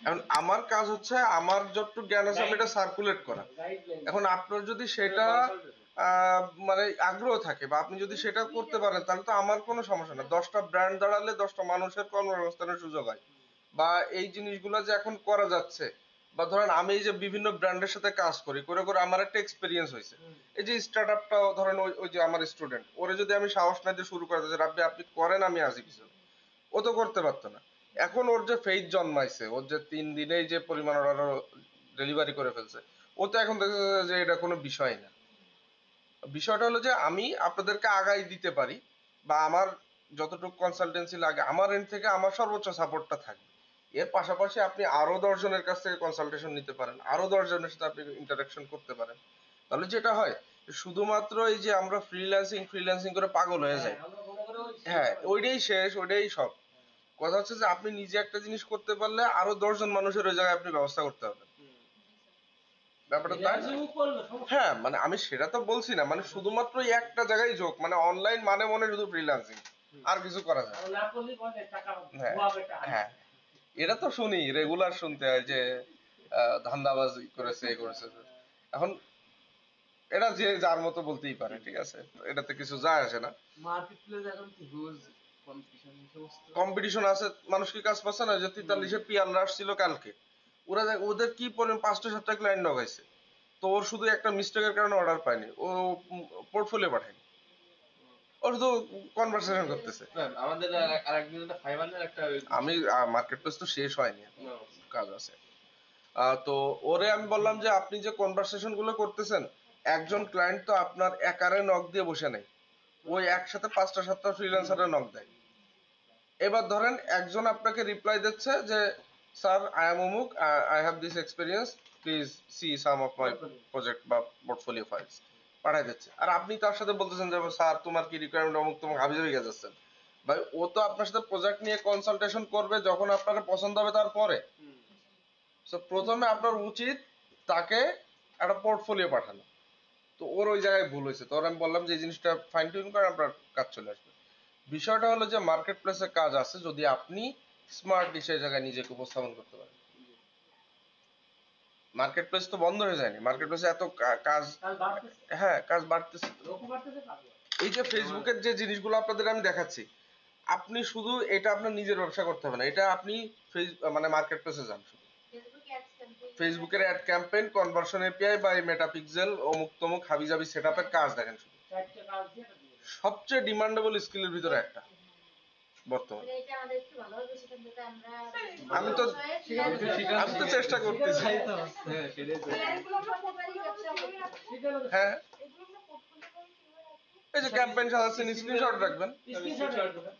এখন আমার কাজ হচ্ছে আমার যতটুকু জ্ঞান আছে আমি এটা সার্কুলেট করা। এখন আপনার যদি সেটা মানে আগ্রহ থাকে বা আপনি যদি সেটা করতে পারেন তাহলে তো আমার কোনো সমস্যা না, 10টা ব্র্যান্ড দাঁড়ালে 10টা মানুষের কর্মসংস্থানের সুযোগ হয়, বা এই জিনিসগুলো যে এখন করা যাচ্ছে, বা ধরেন আমি এই যে বিভিন্ন ব্র্যান্ডের সাথে কাজ করি, করে করে আমার একটা এক্সপিরিয়েন্স হয়েছে। এই যে স্টার্ট আপটাও ধরেন ওই যে আমার স্টুডেন্ট, ওরে যদি আমি সাহস না দিয়ে শুরু করতে রাব্বি আপনি করেন আমি আসি পিছনে, ও তো করতে পারতো না। এখন ওর যে ফেইথ জন্মাইছে, ওর যে 3 দিনেই যে পরিমাণ অর্ডার ডেলিভারি করে ফেলছে, ও তো এখন দেখছে যে এটা কোনো বিষয় না। বিষয়টা হলো যে আমি আপনাদেরকে আগাই দিতে পারি, বা আমার যতটুকু কনসালটেন্সি লাগে আমার এন্ড থেকে আমার সর্বোচ্চ সাপোর্টটা থাকবে। এর পাশাপাশি আপনি আরো 10 জনের কাছ থেকে কনসালটেশন নিতে পারেন, আরো 10 জনের সাথে আপনি ইন্টারাকশন করতে পারেন। তাহলে যেটা হয়, শুধুমাত্র এই যে আমরা ফ্রিল্যান্সিং করে পাগল হয়ে যাই, আমরা মনে করে ওই হ্যাঁ ওইটাই শেষ, ওইটাই সব। কথা হচ্ছে যে আপনি নিজে একটা জিনিস করতে পারলে আরো 10 জন মানুষের ওই জায়গায় আপনি ব্যবস্থা করতে হবে, ব্যাপারটা তাই না? হ্যাঁ, মানে আমি সেটা তো বলছি না, মানে শুধুমাত্র এই একটা জায়গায় যোগ, মানে অনলাইন মানে মনে শুধু ফ্রিল্যান্সিং, আর কিছু করা যায় না। না করলে বলে টাকা হ্যাঁ ভুয়া বেটা হ্যাঁ, এটা তো শুনি রেগুলার, শুনতে হয় যে ধান্দাবাজি করেছে, এ করেছে। এখন এটা যে যার মতো বলতেই পারে, ঠিক আছে, এটাতে কিছু যায় আসে না। মার্কেট প্লেস এখন কি হিউজ কম্পিটিশন আছে, মানুষ কি কাজ পাচ্ছে না? যে 43-এ পিয়ালরা আসছিল কালকে, ওদের কি পরিমাণ 5টা-7টা ক্লায়েন্ট নগাইছে, তো ওর শুধু একটা মিস্টেকের কারণে অর্ডার পায়নি, ও পোর্টফোলিও পাঠায়নি, ও শুধু কনভারসেশন করতেছে। আমাদের আরেকদিন একটা ফাইবারের একটা আমি মার্কেট প্লেস তো শেষ হয়নি, কাজ আছে। তো ওরে আমি বললাম যে আপনি যে কনভারসেশন গুলো করতেছেন, একজন ক্লায়েন্ট তো আপনার একারে নক দিয়ে বসে নেই, ওই একসাথে 5টা-7টা ফ্রিল্যান্সারে নক দেয়। এবার ধরেন একজন আপনাকে রিপ্লাই দিচ্ছে যে স্যার আই এম অমুক, I have this experience, please see some of my project বা পোর্টফোলিও ফাইলস, পাঠাই দিচ্ছে। আর আপনি তার সাথে বলতেছেন যে স্যার তোমার কি রিকোয়ারমেন্ট, অমুক তোমাকে হাবি জাবি যাচ্ছেন। ভাই ও তো আপনার সাথে প্রজেক্ট নিয়ে কনসালটেশন করবে যখন আপনার পছন্দ হবে তারপরে। সো প্রথমে আপনার উচিত তাকে একটা পোর্টফোলিও পাঠানো। তো ওর ওই জায়গায় ভুল হয়েছে, তো ওর আমি বললাম যে এই জিনিসটা ফাইন টিউন করে আপনার কাজ চলে আসবে। বিষয়টা হলো যে মার্কেট প্লেসে কাজ আছে যদি আপনি স্মার্টলি সেই জায়গায় নিজেকে উপস্থাপন করতে পারেন। মার্কেট প্লেস তো বন্ধ হয়ে যায়নি, মার্কেট প্লেসে এত কাজ, কাজ বাড়তেছে, হ্যাঁ কাজ বাড়তেছে। লোক বাড়তেছে, কাজ বাড়তেছে। এই যে ফেসবুকের যে জিনিসগুলো আপনাদের আমি দেখাচ্ছি, আপনি শুধু এটা আপনার নিজের ব্যবসা করতে হবে না, এটা আপনি মানে মার্কেট প্লেসে যান, শুধু ফেসবুকের অ্যাড ক্যাম্পেইন, কনভার্সন এপিআই বা মেটা পিক্সেল, অমুক তমুক হাবিজাবি সেটআপের কাজ দেখেন শুধু। চারটে কাজ দিয়ে এটা দিয়ে দেবে। সবচেয়ে ডিমান্ডেবল স্কিলের ভিতরে একটা বর্তমানে। আমি তো চেষ্টা করতেছি। হ্যাঁ সেটাই তো। এগুলো আমরা পোর্টফোলিও কিভাবে রাখবো? হ্যাঁ, এগুলো আমরা পোর্টফোলিও কিভাবে রাখবো? এই যে ক্যাম্পেইন সাজাচ্ছেন, স্ক্রিনশট রাখবেন, স্ক্রিনশট রাখবে না?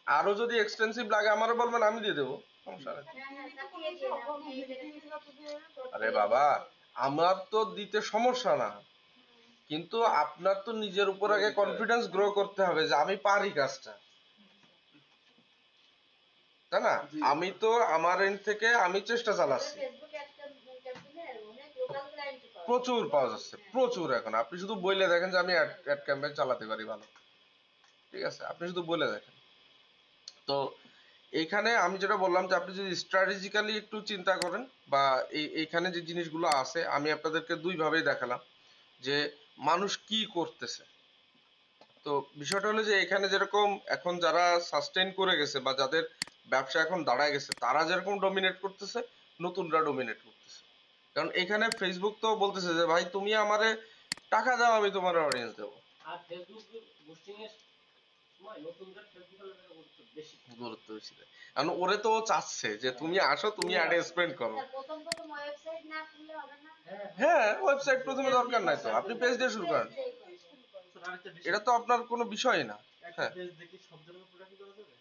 আরো যদি এক্সটেন্সিভ লাগে আমারও বলবেন, আমি দিয়ে দেবো, সমস্যা নেই। আরে বাবা, আমার তো দিতে সমস্যা না, কিন্তু আপনার তো নিজের উপর আগে কনফিডেন্স গ্রো করতে হবে যে আমি পারি কাজটা। তাই না? আমি তো আমার এন্ড থেকে আমি চেষ্টা চালাচ্ছি, প্রচুর পাওয়া যাচ্ছে, প্রচুর। এখন আপনি শুধু বইলে দেখেন যে আমি অ্যাড ক্যাম্পেইন চালাতে পারি ভালো, ঠিক আছে, আপনি শুধু বলে দেখেন। তো এইখানে আমি যেটা বললাম যে আপনি যদি স্ট্র্যাটেজিক্যালি একটু চিন্তা করেন, বা এইখানে যে জিনিসগুলো আছে আমি আপনাদেরকে দুই ভাবেই দেখালাম যে মানুষ কি করতেছে। তো বিষয়টা হলো যে এখানে যেরকম এখন যারা সাস্টেইন করে গেছে বা যাদের ব্যবসা এখন দাঁড়ায় গেছে তারা যেরকম ডমিনেট করতেছে, নতুনরা ডমিনেট করতেছে। কারণ এখানে ফেসবুক তো বলতেছে যে ভাই তুমি আমারে টাকা দাও, আমি তোমার অডিয়েন্স দেবো। আর ফেসবুক বুস্টিং এর সময় নতুনদের ফেসবুকের গুরুত্ব বেশি। গুরুত্ব বেশি দেয়, কারণ ওরে তো ও চাচ্ছে যে তুমি আসো, তুমি অ্যাডে স্পেন্ড করো। প্রথম প্রথম ওয়েবসাইট না খুললে হবে না। হ্যাঁ, ওয়েবসাইট প্রথমে দরকার নাই তো, আপনি পেজ দিয়ে শুরু করেন, স্যার আরেকটা বিষয়, এটা তো আপনার কোনো বিষয় না। একটা হ্যাঁ, পেজ দেখি সব ধরনের প্রোডাক্ট করা যাবে?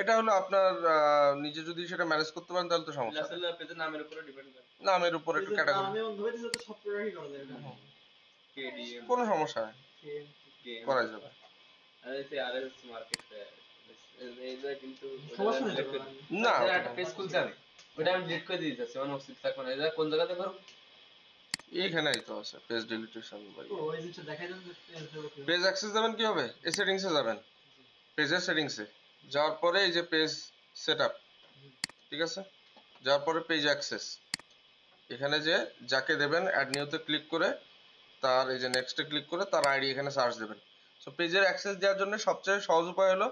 এটা হলো আপনার নিজে যদি সেটা ম্যানেজ করতে পারেন তাহলে তো সমস্যা নেই। আসলে পেজের নামের উপরে ডিপেন্ড করে। নামের উপর একটু পেজের ক্যাটাগরি, নামে এমন ভাবে দিলে তো সব প্রোডাক্টই করা যাবে না। কেডিএম কোনো সমস্যা নেই, কেন? করা যাবে। আর এই আরএস মার্কেট এইটা কিন্তু সমস্যা নেই তো। না, আচ্ছা, একটা পেজ খুলছি আমি, ওটা আমি ডিলিট করে দিয়ে যাচ্ছি, মানে অস্তিত্ব থাকবে না। এটা কোন জায়গাতে করব? এইখানেই তো আছে পেজ ডিলিটেশন। তো ওই জিনিসটা দেখাই দেন যে পেজ দেবো কি? পেজ অ্যাক্সেস যাবেন কিভাবে? এই সেটিংসে যাবেন, পেজের সেটিংসে যাওয়ার পরে এই যে পেজ সেটআপ, ঠিক আছে, যাওয়ার পরে পেজ অ্যাক্সেস, এখানে যে যাকে দেবেন অ্যাড নিউতে ক্লিক করে তার এই যে নেক্সটে ক্লিক করে তার আইডি এখানে সার্চ দেবেন। সো পেজের অ্যাক্সেস দেওয়ার জন্য সবচেয়ে সহজ উপায় হলো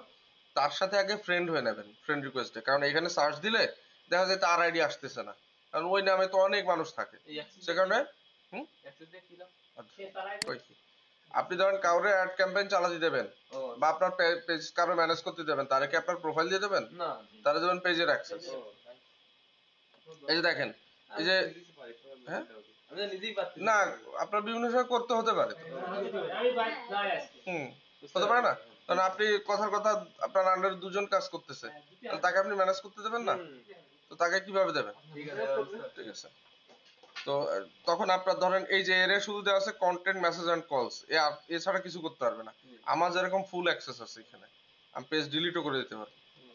তার সাথে আগে ফ্রেন্ড হয়ে নেবেন, ফ্রেন্ড রিকোয়েস্টে। কারণ এখানে সার্চ দিলে দেখা যায় তার আইডি আসতেছে না, কারণ ওই নামে তো অনেক মানুষ থাকে, এই অ্যাক্সেস সে কারণে অ্যাক্সেস দিয়ে কি লাভ? সে তারাই ওই কি, আপনি ধরেন কাউরে অ্যাড ক্যাম্পেইন চালাতে দেবেন ও বা আপনার পেজ কারো ম্যানেজ করতে দেবেন, তারে কি আপনার প্রোফাইল দিয়ে দেবেন? না, তারা দেবেন পেজের অ্যাক্সেস। ও এই যে দেখেন, এই যে হ্যাঁ? আমি তো নিজেই পাচ্ছি না, আপনার বিভিন্ন সময় করতে হতে পারে তো। আমি বাইক নাই আজকে। হতে পারে না, কারণ আপনি কথার কথা আপনার আন্ডারে দুজন কাজ করতেছে, তাহলে তাকে আপনি ম্যানেজ করতে দেবেন না, তো তাকে কিভাবে দেবেন? ঠিক আছে, ঠিক আছে, তো তখন আপনার ধরেন এই যে এর শুধু দেওয়া আছে কন্টেন্ট মেসেজ এন্ড কলস, এছাড়া কিছু করতে পারবে না। আমার যেরকম ফুল অ্যাক্সেস আছে এখানে, আমি পেজ ডিলিটও করে দিতে পারি,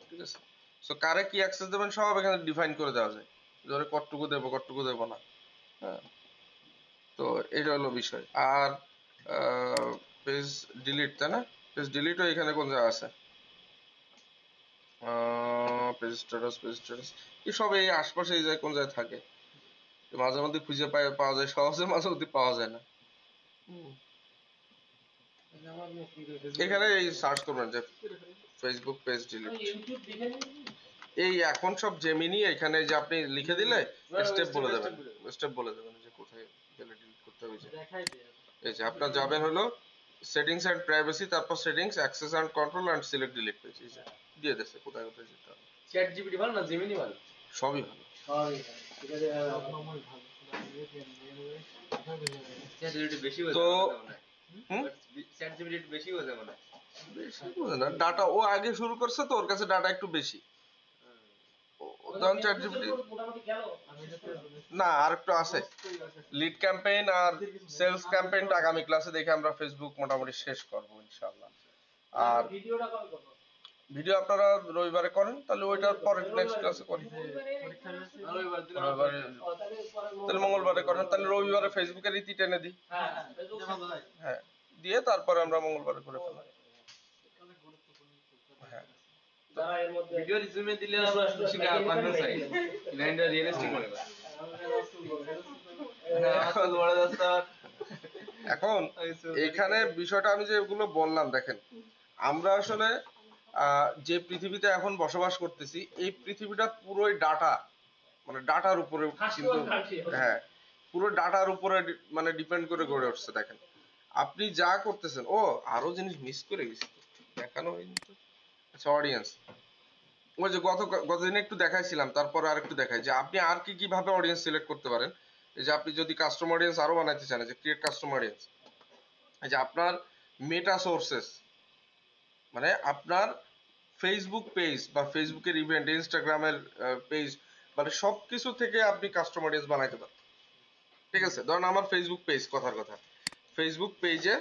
ঠিক আছে। সো কারে কি অ্যাক্সেস দেবেন সব এখানে ডিফাইন করে দেওয়া যায়, ধরে কতটুকু দেবো কতটুকু দেবো না। হ্যাঁ, তো এটা হলো বিষয়। আর পেজ ডিলিট, তাই না? পেজ ডিলিটও এখানে কোন জায়গা আছে, পেজ স্ট্যাটাস এই সব এই আশপাশে এই জায়গায় কোন জায়গায় থাকে, মাঝে মধ্যে খুঁজে পাওয়া যায় সহজে, মাঝে মধ্যে পাওয়া যায় না। এখানে এই সার্চ করবেন যে ফেসবুক পেজ ডিলিট, আমি ইউটিউব দেখে নিই। এই এখন সব জেমিনি এখানে যে আপনি লিখে দিলে স্টেপ বলে দেবেন, স্টেপ বলে দেবেন যে কোথায় গেলে ডিলিট করতে হবে। যে দেখাই দেয়। এই যে আপনার যাবেন হলো সেটিংস এন্ড প্রাইভেসি, তারপর settings, access and control and select delete page, এই যে দিয়ে দিয়েছে কোথায় কোথায় যেতে হবে। চ্যাট জিপিটি ভালো না জেমিনি ভালো? সবই ভালো। সব নম্বরই ভালো। চ্যাট জিপিটি বেশি হয়ে তো, যায় মনে হয়। হুম? চ্যাট জিপিটি বেশি হয়ে যায় মনে হয়। বেশি বোঝে না, ডাটা ও আগে শুরু করছে তো ওর কাছে ডাটা একটু বেশি। ধরুন চ্যাট জিপিটি মোটামুটি গেল। আমি যেটা না, আর একটু আছে। লিড ক্যাম্পেইন আর সেলস ক্যাম্পেইনটা আগামী ক্লাসে দেখে আমরা ফেসবুক মোটামুটি শেষ করব ইনশাআল্লাহ। আর ভিডিওটা কবে করবো? ভিডিও আপনারা রবিবারে করেন, তাহলে ওইটার পরে নেক্সট ক্লাসে করি। পরীক্ষা রয়েছে। আর ওইবার দিলে রবিবারে, ও, তাহলে পরে তাহলে মঙ্গলবারে করেন, তাহলে রবিবারে ফেসবুকের রীতি টেনে দিই। হ্যাঁ, ফেসবুক যেমন ভাই, হ্যাঁ, দিয়ে তারপরে আমরা মঙ্গলবারে করে ফেলবো। অনেক গুরুত্বপূর্ণ তথ্য হ্যাঁ, যারা এর মধ্যে ভিডিও রিজুমে দিলে আবার বেশি কনফারেন্স হয়। নাইনটা রিয়েলিস্টিক মনে করে। এখন বড় রাস্তা এখন এখানে বিষয়টা আমি যেগুলো বললাম দেখেন, আমরা আসলে যে পৃথিবীতে এখন বসবাস করতেছি এই পৃথিবীটা পুরোই ডাটা, মানে ডাটার উপরে কিন্তু, হ্যাঁ পুরো ডাটার উপরে মানে ডিপেন্ড করে গড়ে উঠছে। দেখেন আপনি যা করতেছেন, ও আরো জিনিস মিস করে গেছি তো, দেখানো হয়নি তো। আচ্ছা, অডিয়েন্স, ওই যে গতদিন একটু দেখাইছিলাম, তারপর আর একটু দেখাই যে আপনি আর কি কিভাবে অডিয়েন্স সিলেক্ট করতে পারেন। এই যে আপনি যদি কাস্টম অডিয়েন্স আরো বানাইতে চান, যে ক্রিয়েট কাস্টম অডিয়েন্স, এই যে আপনার মেটা সোর্সেস, মানে আপনার ফেসবুক পেজ বা ফেসবুকের ইভেন্ট, ইনস্টাগ্রামের পেজ, মানে সবকিছু থেকে আপনি কাস্টম অডিয়েন্স বানাইতে পারেন। ঠিক আছে, ধরেন আমার ফেসবুক পেজ, কথার কথা, ফেসবুক পেজে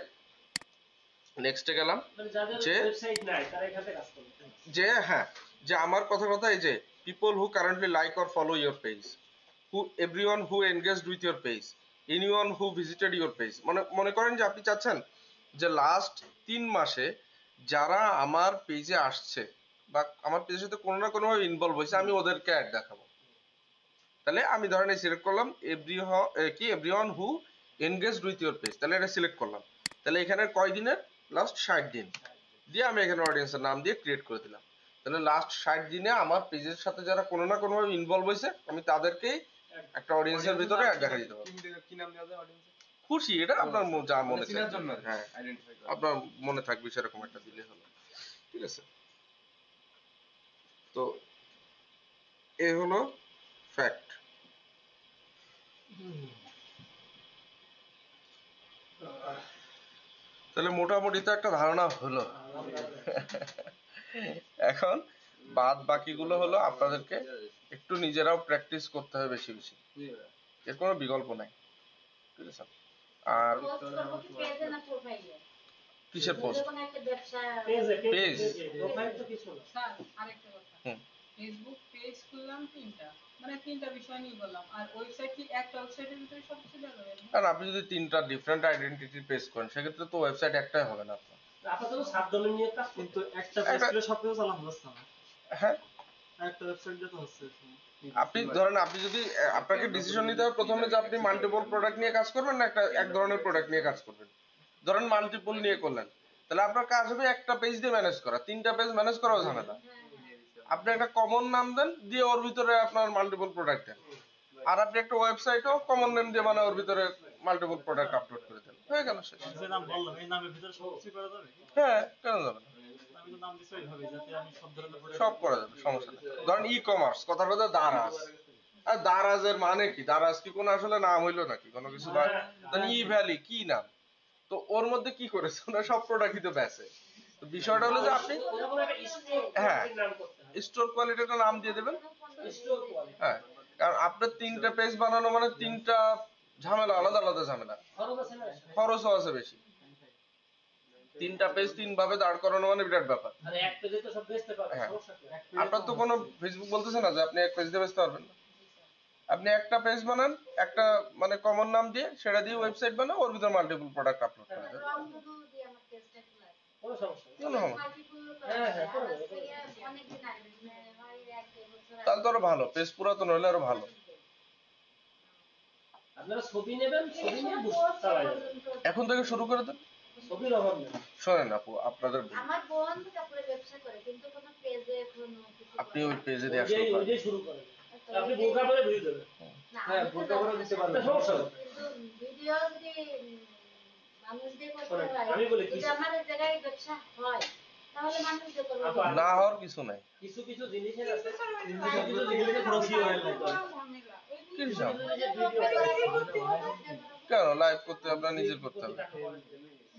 নেক্সটে গেলাম মানে যাদের যে ওয়েবসাইট নাই তারা এখানে কাজ করবে। যে হ্যাঁ, যে আমার কথা এই যে people who currently like or follow your page, who everyone who engaged with your page, anyone who visited your page. মানে মনে করেন যে আপনি চাচ্ছেন যে লাস্ট 3 মাসে যারা আমার পেজে আসছে বা আমার পেজের সাথে কোনো না কোনোভাবে ইনভলভ হয়েছে, আমি ওদেরকে অ্যাড দেখাবো। তাহলে আমি ধরেন এই সিলেক্ট করলাম everyone who engaged with your page, তাহলে এটা সিলেক্ট করলাম। তাহলে এখানে কয় দিনের? লাস্ট 60 দিন দিয়ে আমি এখানে অডিয়েন্সের নাম দিয়ে ক্রিয়েট করে দিলাম। তাহলে লাস্ট 60 দিনে আমার পেজের সাথে যারা কোনো না কোনোভাবে ইনভলভ হয়েছে, আমি তাদেরকেই একটা অডিয়েন্সের ভিতরে অ্যাড দেখা দিতে পারবো। কি নাম দেওয়া যায় অডিয়েন্সে? খুশি, এটা আপনার যা মনে চেনার চায়, জন্য হ্যাঁ আইডেন্টিফাই করা। আপনার মনে থাকবে সেরকম একটা দিলে হলো, ঠিক আছে? তো এ হলো ফ্যাক্ট। তাহলে মোটামুটি তো একটা ধারণা হলো। এখন বাদ বাকিগুলো হলো আপনাদেরকে একটু নিজেরাও প্র্যাকটিস করতে হবে বেশি বেশি, এর কোনো বিকল্প নাই, ঠিক আছে? আর পোস্ট করবো কি পেজে না প্রোফাইলে? কিসের পোস্ট? যখন একটা ব্যবসা পেজ। প্রোফাইল তো কিছু না। স্যার আরেকটা কথা, হুম। ফেসবুক পেজ খুললাম তিনটা, মানে তিনটা বিষয় নিয়ে বললাম, আর ওয়েবসাইট কি একটা ওয়েবসাইটের ভিতরে সবকিছু দেওয়া যাবে না? কারণ আপনি যদি 3টা ডিফারেন্ট আইডেন্টিটি পেজ করেন, সেক্ষেত্রে তো ওয়েবসাইট একটাই হবে না আপনার। আপাতত সাবডোমেন নিয়ে কাজ কিন্তু কিন্তু একটা পেজ খুলে সবকিছু চালানো হচ্ছে না, হ্যাঁ, একটা ওয়েবসাইট দিয়ে তো হচ্ছে। আপনি ধরেন আপনি যদি আপনাকে ডিসিশন নিতে হবে প্রথমে যে আপনি মাল্টিপল প্রোডাক্ট নিয়ে কাজ করবেন না একটা এক ধরনের প্রোডাক্ট নিয়ে কাজ করবেন। ধরেন মাল্টিপল নিয়ে করলেন, তাহলে আপনার কাজ হবে একটা পেজ দিয়ে ম্যানেজ করা, 3টা পেজ ম্যানেজ করাও ঝামেলা। আপনি একটা কমন নাম দেন, দিয়ে ওর ভিতরে আপনার মাল্টিপল প্রোডাক্ট দেন। আর আপনি একটা ওয়েবসাইটও কমন নেম দিয়ে মানে ওর ভিতরে মাল্টিপল প্রোডাক্ট আপলোড করে দেন, হয়ে গেল শেষ। যে নাম বললাম এই নামের ভিতরে সবকিছু করা যাবে কি? হ্যাঁ, কেন যাবে না? আমি তো নাম দিচ্ছি ওইভাবে যাতে আমি সব ধরনের product- সব করা যাবে, সমস্যা নেই। ধরেন ই কমার্স, কথার কথা দারাজ, আর দারাজের মানে কি? দারাজ কি কোনো আসলে নাম হইলো নাকি কোনো কিছু? ই ভ্যালি কি নাম? তো ওর মধ্যে কি করেছে, ওরা সব প্রোডাক্টই তো বেচে। তো বিষয়টা হলো যে আপনি কোনো একটা স্টোর হ্যাঁ নাম করতে হবে। স্টোর কোয়ালিটি একটা নাম দিয়ে দেবেন। Store quality. হ্যাঁ, কারণ আপনার 3টা পেজ বানানো মানে 3টা ঝামেলা, আলাদা আলাদা ঝামেলা, খরচ আছে না? খরচও আছে বেশি। 3টা পেজ 3 ভাবে দাঁড় করানো মানে বিরাট ব্যাপার। আর এক পেজে তো সব বেচতে পারবে, হ্যাঁ। সমস্যা কি? আপনার তো কোনো ফেসবুক বলতেছে না যে আপনি এক পেজ দিয়ে বেচতে পারবেন না। আপনি একটা পেজ বানান, একটা মানে কমন নাম দিয়ে, সেটা দিয়ে ওয়েবসাইট বানান, ওর ভিতর মাল্টিপল প্রোডাক্ট আপলোড করে দেন, রং দুধু দিয়ে আমার পেজটা খোলা আছে। কোনো সমস্যা নেই। কোনো সমস্যা নেই। মাল্টিপুল হ্যাঁ, হ্যাঁ, করা করে আছে। দেবো, আর আজকে অনেকদিন আগে, মানে হয় 1-2 বছর তাহলে তো আরো ভালো, পেজ পুরাতন হলে আরো ভালো। আপনারা ছবি নেবেন, ছবি নিয়ে বুস্ট পোস্ট চালাবেন। পর্যন্ত এখন থেকে শুরু করে দেন। ছবির অভাব নেই। শোনেন আপু, আপনাদের আমার বোন কাপড়ের ব্যবসা করে, কিন্তু কোনো পেজে কোনো কিছু আপনি করে ওই না। পেজে দেওয়া শুরু ওই করেন। যে শুরু করেন। তো আপনি ওই বোরকা যে- পরে ভিডিও দেবেন। না, হ্যাঁ, আমি তো বোরকা পরে জানি না দিতে সেটা। পারবেন। সমস্যা নেই। কিন্তু ভিডিও যদি মানুষ দিয়ে করতে শোনেন, হয়, আমি বলি যদি কিছু- আমার এই জায়গায় ব্যবসা হয়, তাহলে মানুষ দিয়ে করবে। আপা, না হওয়ার কিছু নাই। কিছু কিছু জিনিসের আছে, কিন্তু স্যার ওই যে কিছু লাইভ কিছু করতে জিনিসের গেলে খরচই হয় না। বড় ঝামেলা। ওই কি জিনিস- হিসাব? নিজেই করতে হবে। কেন লাইভ করতে আপনার নিজে করতে হবে?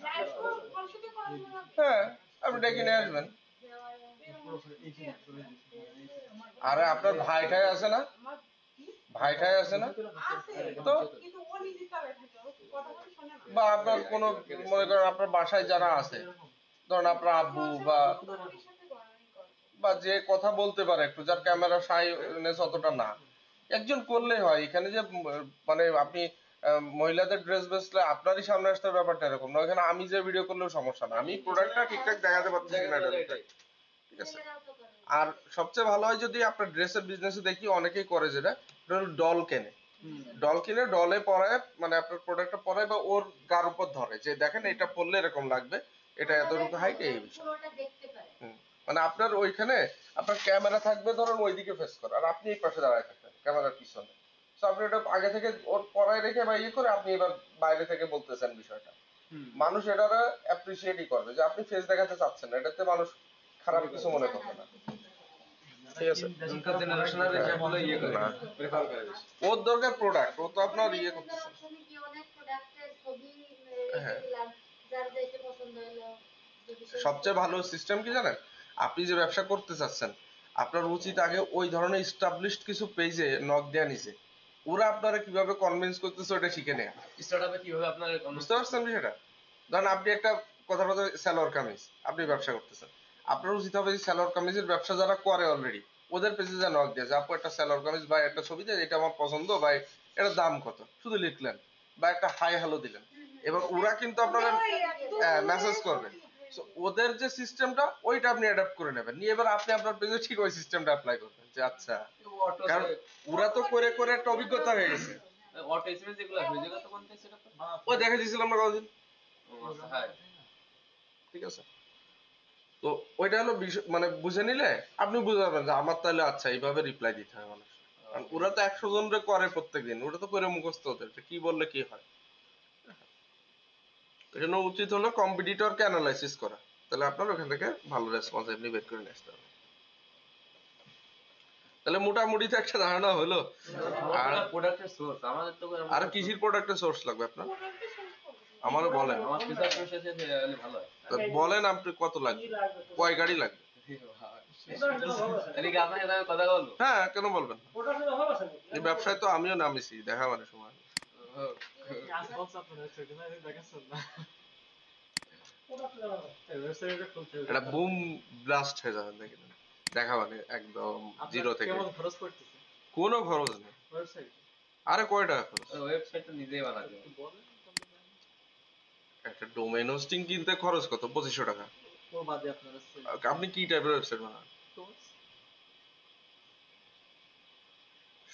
লাইভ কনসার্টে করা যাবে। হ্যাঁ, আপনি ডেকে নিয়ে আসবেন। আরে আপনার ভাইটাই আছে না, আমার ভাইটাই আছে না, আছে, তো কিন্তু ও নিজে চালায় থাকে, ও কথা বলে শোনে না। বা আপনার কোনো মনে করেন আপনার বাসায় যারা আছে, ধরুন আপনার আব্বু বা বান্ধবীর সাথে গড়াই করে। বা যে কথা বলতে পারে একটু, যার ক্যামেরা শাইনেস অতটা না, একজন করলেই হয়। এখানে যে মানে আপনি মহিলাদের ড্রেস বেচলে আপনারই সামনে আসতে হবে, ব্যাপারটা এরকম না। এখানে আমি যে ভিডিও করলেও সমস্যা না, আমি প্রোডাক্টটা ঠিকঠাক দেখাতে পারছি কিনা এটা দেখতে। ঠিক আছে? ছেলেরাও তো করে। আর সবচেয়ে ভালো হয় যদি আপনার ড্রেসের বিজনেসে দেখি অনেকেই করে যেটা, এটা হলো ডল কেনে। ডল কিনে ডলে পরায়, মানে আপনার প্রোডাক্টটা পরায় বা ওর গার উপর ধরে যে দেখেন এটা পরলে এরকম লাগবে, এটা এতটুকু হাইট, এই বিষয়। পুরোটা দেখতে পারে। মানে আপনার ওইখানে আপনার ক্যামেরা থাকবে ধরুন ওইদিকে ফেস করে, আর আপনি এই পাশে দাঁড়ায় থাকবেন ক্যামেরার পিছনে। তো আপনি ওটা আগে থেকে ওর পরায় রেখে বা ইয়ে করে আপনি এবার বাইরে থেকে বলতেছেন বিষয়টা, মানুষ এটারে অ্যাপ্রিসিয়েটই করবে যে আপনি ফেস দেখাতে চাচ্ছেন না, এটাতে মানুষ খারাপ কিছু মনে করবে না। ঠিক আছে? এখনকার জেনারেশনের যেগুলো ইয়ে করে না। প্রেফার করে বেশি। ওর দরকার প্রোডাক্ট, ও তো আপনার ইয়ে বিভিন্ন করতেছে। অপশনে কি অনেক প্রোডাক্টের ছবি হ্যাঁ। দিলাম, যার যেটা পছন্দ হলো। যদি সে- সবচেয়ে ভালো সিস্টেম কি জানেন? আপনি যে ব্যবসা করতে চাচ্ছেন, আপনার উচিত আগে ওই ধরনের এস্টাবলিশড কিছু পেজে নক দেয়া নিছে, ওরা আপনারা কিভাবে কনভিন্স করতেছে ওটা শিখে নেয়া। স্টার্টআপে কিভাবে আপনার বুঝতে পারছেন বিষয়টা? ধরেন আপনি একটা কথাটা তো সালোয়ার কামিজ আপনি ব্যবসা করতেছেন, আপনার উচিত হবে যে সালোয়ার কামিজের ব্যবসা যারা করে অলরেডি ওদের পেজে যা নক দিয়ে যে আপু একটা সালোয়ার কামিজ বা একটা ছবি দেয়, এটা আমার পছন্দ বা এটার দাম কত, শুধু লিখলেন বা একটা হাই হ্যালো দিলেন। এবার ওরা কিন্তু আপনারা মেসেজ করবে। So, ওদের যে সিস্টেমটা ওইটা আপনি অ্যাডাপ্ট করে নেবেন, নিয়ে এবার আপনি আপনার পেজে ঠিক ওই সিস্টেমটা অ্যাপ্লাই করবেন যে আচ্ছা, কারণ ওরা তো করে করে একটা অভিজ্ঞতা হয়ে গেছে। অটো এসএমএস যেগুলো আছে যেগুলো তো কোনটা সেটা তো ওই দেখা দিয়েছিলাম না কতদিন, হ্যাঁ ঠিক আছে। তো ওইটা হলো মানে বুঝে নিলে আপনি বুঝতে পারবেন যে আমার তাহলে আচ্ছা এইভাবে রিপ্লাই দিতে হয় মানুষ, কারণ ওরা তো 100 জনরে করে প্রত্যেকদিন, ওটা তো করে মুখস্থ ওদের কি বললে কি হয়। এই জন্য উচিত হলো কম্পিটিটরকে অ্যানালাইসিস করা, তাহলে আপনার ওখান থেকে ভালো রেসপন্স এমনি বের করে নিয়ে আসতে হবে। তাহলে মোটামুটি তো একটা ধারণা হলো। আর প্রোডাক্টের সোর্স আমাদের তো আর কিসির প্রোডাক্টের সোর্স লাগবে আপনার আমারও বলেন, আমার ফিচার সোর্স আছে তাহলে ভালো হয়। তো বলেন আপনি কত লাগবে, কি লাগবে তো? কয় গাড়ি লাগবে। প্রোডাক্টের অভাব আছে। তাহলে কি আপনার সাথে আমি কথা বলবো? হ্যাঁ কেন বলবেন না? প্রোডাক্টের অভাব আছে নাকি? এই ব্যবসায় তো আমিও নামিছি, দেখা মানে সময় নেই। আজ বলছে আপনার ওয়েবসাইটে না দেখাচ্ছেন না প্রোডাক্টের অভাব আছে। ওয়েবসাইটে খুলতে হবে এটা বুম ব্লাস্ট হয়ে যাবে দেখেন, দেখা মানে একদম জিরো থেকে, কেমন খরচ পড়তেছে কোনো খরচ নেই। ওয়েবসাইট আরে কয় টাকা খরচ, ওয়েবসাইটটা নিজেই বানাবে। বলেন একটা ডোমেইন হোস্টিং কিনতে খরচ কত, 2500 টাকা। ও বাদে আপনার আছে আপনি কি টাইপের ওয়েবসাইট বানান, tools?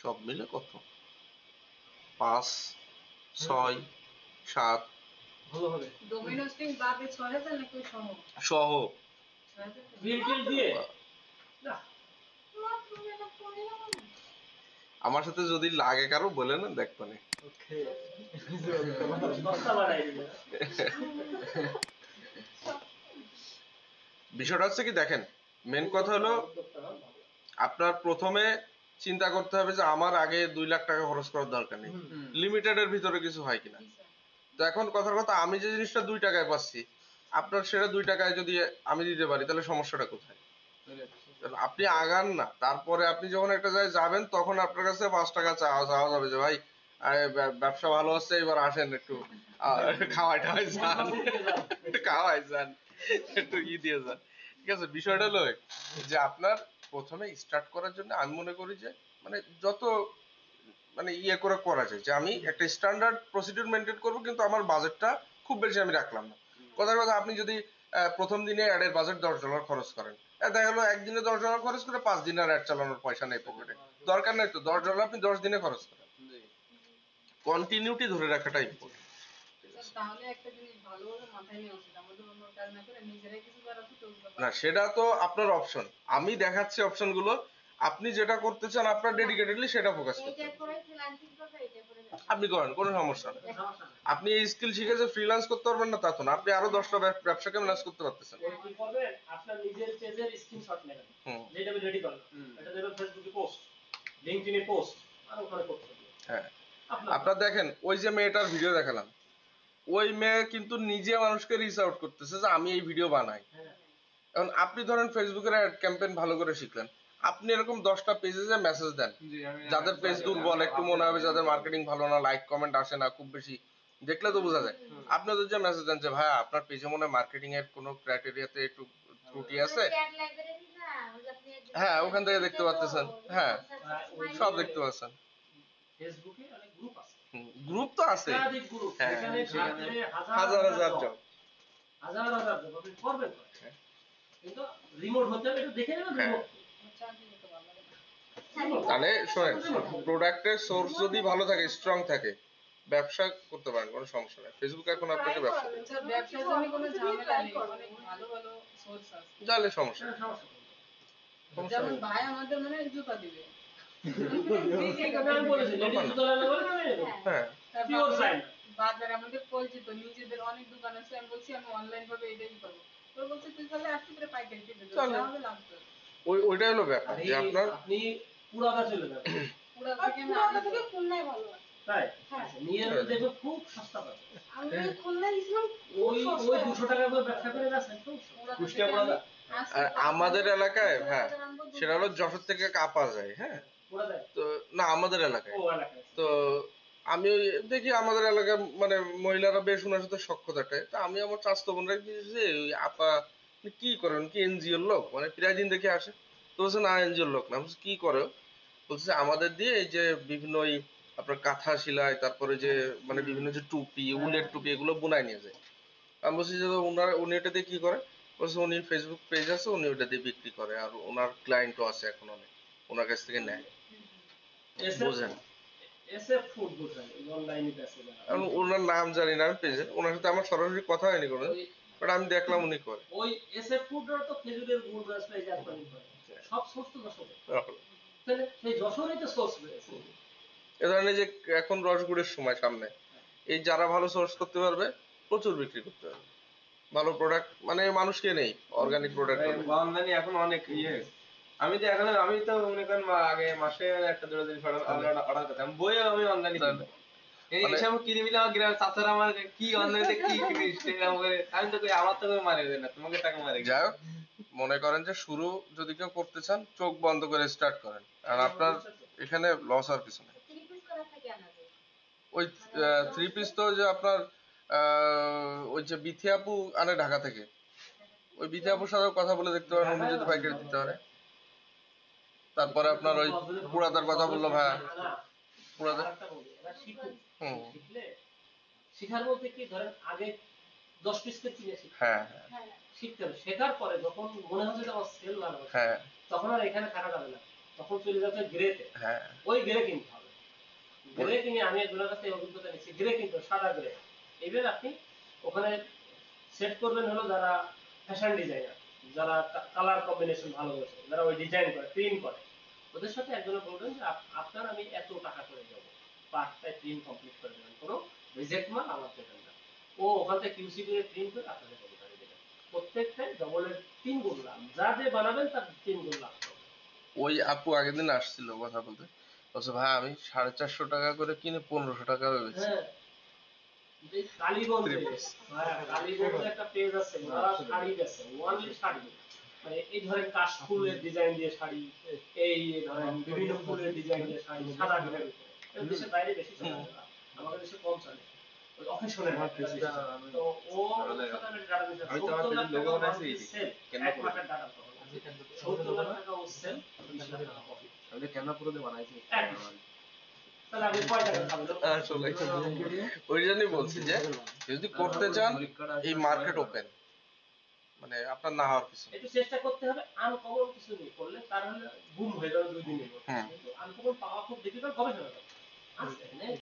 সব মিলে কত, 5, 6, 7 ভালো হবে ডোমেইন হোস্টিং বাদে 6000 নাকি ওই সহ সহ। 6000 বিল টিল দিয়ে না মাত্র এটা পড়ে না মানে আমার সাথে যদি লাগে কারো বলে না দেখবানে। ওকে বস্তা বানাই দিবে। বিষয়টা হচ্ছে কি দেখেন, মেন কথা হলো আপনার প্রথমে চিন্তা করতে হবে যে আমার আগে 2 লাখ টাকা খরচ করার দরকার নেই, লিমিটেডের ভিতরে কিছু হয় কিনা। তো এখন কথার কথা আমি যে জিনিসটা 2 টাকায় পাচ্ছি আপনার সেটা 2 টাকায় যদি আমি দিতে পারি তাহলে সমস্যাটা কোথায়। তাহলে আপনি আগান না, তারপরে আপনি যখন একটা জায়গায় যাবেন তখন আপনার কাছে 5 টাকা চাওয়া যাবে যে ভাই ব্যবসা ভালো হচ্ছে এবার আসেন একটু খাওয়াই টাওয়াই যান, খাওয়াই যান, একটু দিয়ে যান, ঠিক আছে। বিষয়টা হলো যে আপনার প্রথমে স্টার্ট করার জন্য আমি মনে করি যে মানে যত মানে ইয়ে করে করা যায় যে আমি একটা স্ট্যান্ডার্ড প্রসিডিউর মেনটেন করব, কিন্তু আমার বাজেটটা খুব বেশি আমি রাখলাম না। কথার কথা আপনি যদি প্রথম দিনে অ্যাডের বাজেট $10 খরচ করেন, দেখা গেলো একদিনে $10 খরচ করে 5 দিনের অ্যাড চালানোর পয়সা নেই পকেটে, দরকার নেই তো $10 আপনি 10 দিনে খরচ করেন। কন্টিনিউটি ধরে রাখাটা ইম্পর্টেন্ট। তাহলে একটা জিনিস ভালোভাবে মাথায় নিয়ে আসে আমাদের অন্য কাজ না করে নিজেরাই কিছু করা তো না সেটা তো আপনার অপশন, আমি দেখাচ্ছি অপশন গুলো, আপনি যেটা করতে চান আপনার ডেডিকেটেডলি সেটা ফোকাস করতে এইটা হবে। করে ফ্রিল্যান্সিং করবে, এটা করে আপনি করেন, কোনো সমস্যা নেই। সমস্যা নেই। আপনি এই স্কিল শিখে যে ফ্রিল্যান্স করতে পারবেন না তা তো না, আপনি আরো 10টা ব্যবসাকে ম্যানেজ করতে পারতেছেন। ওই কি করবেন, আপনার নিজের পেজের স্ক্রিনশট নেবেন, হুম। যেটা আমি রেডি করলাম, এটা দেবেন ফেসবুকে পোস্ট, লিংকডইনে পোস্ট, আর ওখানে পোস্ট করবেন। হ্যাঁ আপনার আপনার দেখেন ওই যে মেয়েটার ভিডিও দেখালাম, ওই মেয়ে কিন্তু নিজে মানুষকে রিচ আউট করতেছে যে আমি এই ভিডিও বানাই। হ্যাঁ এখন আপনি ধরেন ফেসবুকের অ্যাড ক্যাম্পেইন ভালো করে শিখলেন, আপনি এরকম 10টা পেজে যে মেসেজ দেন যাদের পেজ দুর্বল একটু মনে হবে, যাদের মার্কেটিং ভালো না, লাইক কমেন্ট আসে না খুব বেশি, দেখলে তো বোঝা যায়। আপনি ওদের যে মেসেজ দেন যে ভাই আপনার পেজে মনে হয় মার্কেটিং এর কোনো ক্রাইটেরিয়াতে একটু ত্রুটি আছে, চ্যাট লাইব্রেরি না ওই যে আপনি হ্যাঁ ওখান থেকে দেখতে পাচ্ছেন, হ্যাঁ সব দেখতে পাচ্ছেন। ফেসবুকে অনেক গ্রুপ আছে, গ্রুপ তো আছে, একাধিক গ্রুপ, হ্যাঁ, এখানে সেখানে হাজার হাজার হাজার জব, job, হাজার হাজার job আপনি করবেন করে। কিন্তু রিমোট হতে হবে, এটা দেখে নেবেন হ্যাঁ। রিমোট। চাকরি করতে ভালো লাগে না। তাহলে শোনেন, প্রোডাক্টের সোর্স যদি ভালো থাকে, স্ট্রং থাকে, ব্যবসা করতে পারেন, কোনো সমস্যা নেই। ফেসবুক এখন আপনাকে ব্যবসা দেবে, আচ্ছা, ব্যবসার জন্য কোনো ঝামেলা নেই, অনেক ভালো ভালো সোর্স আছে। তাহলে সমস্যা এটা নেই। সমস্যা নেই। সমস্যা যেমন নেই। ভাই আমাদের মানে জুতা দিবে এই কথা আমি বলেছি, লেডিস জুতো লাগলে বলে আমি নেবো। হ্যাঁ Pure sign। বাজারে আমাদের পরিচিত নিজেদের অনেক দোকান আছে, আমি বলছি আমি অনলাইন ভাবে এটাই করবো, তো বলছে তুই তাহলে আসতে করে পাইকারি দিতে দে, চলো। আমাদের লাগবে ওইটাই হলো ব্যাপার যে আপনার আপনি পুরাটা চলে যাবেন, পুরো থেকে খুলনায় ভালো আছে। তাই হ্যাঁ। আচ্ছা, নিয়ে এলে দেখবে খুব সস্তা পাবে। আমি খুলনায় গেছিলাম, ওই ওই 200 টাকা করে ব্যবসা করে যাচ্ছেন তো কুষ্টিয়া পুরাটা আর আমাদের এলাকায়, হ্যাঁ সেটা হলো যশোর থেকে কাপা যায়, হ্যাঁ পুরা দেয়। তো না আমাদের এলাকায় ও এলাকায় তো আমি ওই দেখি আমাদের এলাকায় মানে মহিলারা বেশ ওনার সাথে সখ্য থাকে, তা আমি আমার চাচাতো বোনরা দিয়েছি ওই আপা আপনি কি করেন, কি এনজিওর লোক, মানে প্রায় দিন দেখে আসে। তো বলছে না এনজিওর লোক না। আমি বলছি, কি করে? বলছে আমাদের দিয়ে এই যে বিভিন্ন ওই আপনার কাঁথা সেলাই, তারপরে যে মানে বিভিন্ন যে টুপি, উলের টুপি, এগুলো বোনায় নিয়ে যায়। আমি বলছি যে উনি এটা দিয়ে কি করে? বলছে উনি ফেসবুক পেজ আছে, উনি ওটা দিয়ে বিক্রি করে, আর ওনার ক্লায়েন্টও আছে এখন অনেক, ওনার কাছ থেকে নেয়। বুঝেন? এসএফ ফুড বুঝেন অনলাইনে বেচে যারা। এখন ওনার নাম জানি না আমি পেজের, ওনার সাথে আমার সরাসরি কথা হয়নি কোনো, ওই বাট আমি দেখলাম উনি করে। ওই এসএফ ফুডের তো খেজুরের গুড় ব্যবসা এই জাপানি করে, সব সোর্স তো যশোরে, তাহলে সেই যশোরেই তো সোর্স রয়েছে। এ ধরনের যে এখন রসগুড়ের সময় সামনে, এই যারা ভালো সোর্স করতে পারবে প্রচুর বিক্রি করতে পারবে ভালো প্রোডাক্ট, মানে মানুষকে নেই অর্গানিক প্রোডাক্ট। আমদানি এখন অনেক ইয়ে। আমি তো মনে করেন আগে মাসে একটা দুটো জিনিস অর্ডার করতাম, বইও আমি আমদানি করি। এই মানে- এসব কিনে মিলে আমার গ্রামের চাচারা আমার কি আমদানিতে কি কিনিস এরকম করে, আমি তো কই আমার তো কেউ মারে দেয় না, তোমাকে টাকা মারে। যাই হোক, মনে করেন যে শুরু যদি কেউ করতে চান চোখ বন্ধ করে স্টার্ট করেন, আর আপনার এখানে লস আর কিছু নেই। 3 পিস করা থাকে আনা যায়। ওই 3 পিস তো যে আপনার ওই যে বিথি আপু আনে ঢাকা থেকে, ওই বিথি আপুর সাথে কথা বলে দেখতে পারেন, উনি যদি পাইকারি দিতে পারে। তারপরে আপনার ওই পুরাতার কথা বললো ভাইয়া, পুরাতা। আরেকটা বলি, এরা শিখুক, হুম। শিখলে শিখার বলতে কি ধরেন আগে 10 পিস কে চিনে শিখতে হ্যাঁ হ্যাঁ। শিখতে হবে, শেখার পরে যখন মনে হচ্ছে যে আমার সেল ভালো হচ্ছে, হ্যাঁ তখন আর এখানে থাকা যাবে না, তখন চলে যাচ্ছে গ্রেতে। হ্যাঁ। ওই গ্রে কিনতে হবে, গ্রে কিনে আমি একজনের কাছে এই অভিজ্ঞতা নিচ্ছি, গ্রে কিনতে হবে, সাদা গ্রে। এবার আপনি ওখানে সেট করবেন হলো যারা ফ্যাশন ডিজাইনার, যারা কালার কম্বিনেশন ভালো বোঝে, যারা ওই ডিজাইন করে প্রিন্ট করে, ওদের সাথে একজনে বলবেন যে আপনার আমি এত টাকা করে দেবো, পাঁচটায় প্রিন্ট কমপ্লিট করে দেবেন, কোনো রিজেক্ট মাল আমার দেবেন না। ও ওখান থেকে কিউসি করে প্রিন্ট করে আপনাদের ডেলিভারি দেবেন, প্রত্যেকটাই ডবলের 3 গুণ লাভ, যা যে বানাবেন তার 3 গুণ লাভ পাবেন। ওই আপু আগের দিন আসছিল কথা বলতে, বলছে ভাই আমি 450 টাকা করে কিনে 1500 টাকা হয়েছে। হ্যাঁ, এই কালীগঞ্জে, Three piece। হ্যাঁ কালীগঞ্জে একটা পেজ আছে, ওরা শাড়ি বেচে, ওয়ানলি শাড়ি, মানে এই ধরেন কাশফুলের ডিজাইন দিয়ে শাড়ি, এই ধরেন বিভিন্ন ফুলের ডিজাইন দিয়ে শাড়ি, সাদা ঘরের উপরে। এটা দেশের বাইরে বেশি চলে না, আমাদের দেশে কম চলে। ওই অকেশনের তো ও সাথে আমি ডাটা দিতে আমি তো আমার পেজের লোগো বানাইছি এক মাসের ডাটা পাবো, 70 লাখ টাকা ও সেল, 20 লাখ টাকা প্রফিট। আমি কেমন পুরো বানাইছি। তাহলে আপনি কয় টাকা খাবেন? আসলে ওই জন্যই বলছি যে যদি করতে চান এই মার্কেট ওপেন, মানে আপনার না হওয়ার কিছু নেই। একটু চেষ্টা করতে হবে, আনকমন কিছু নিয়ে করলে তার হলে বুম হয়ে যাবে 2 দিনের মধ্যে, হুম। কিন্তু আনকমন পাওয়া খুব ডিফিকাল্ট, গবেষণা করতে হবে।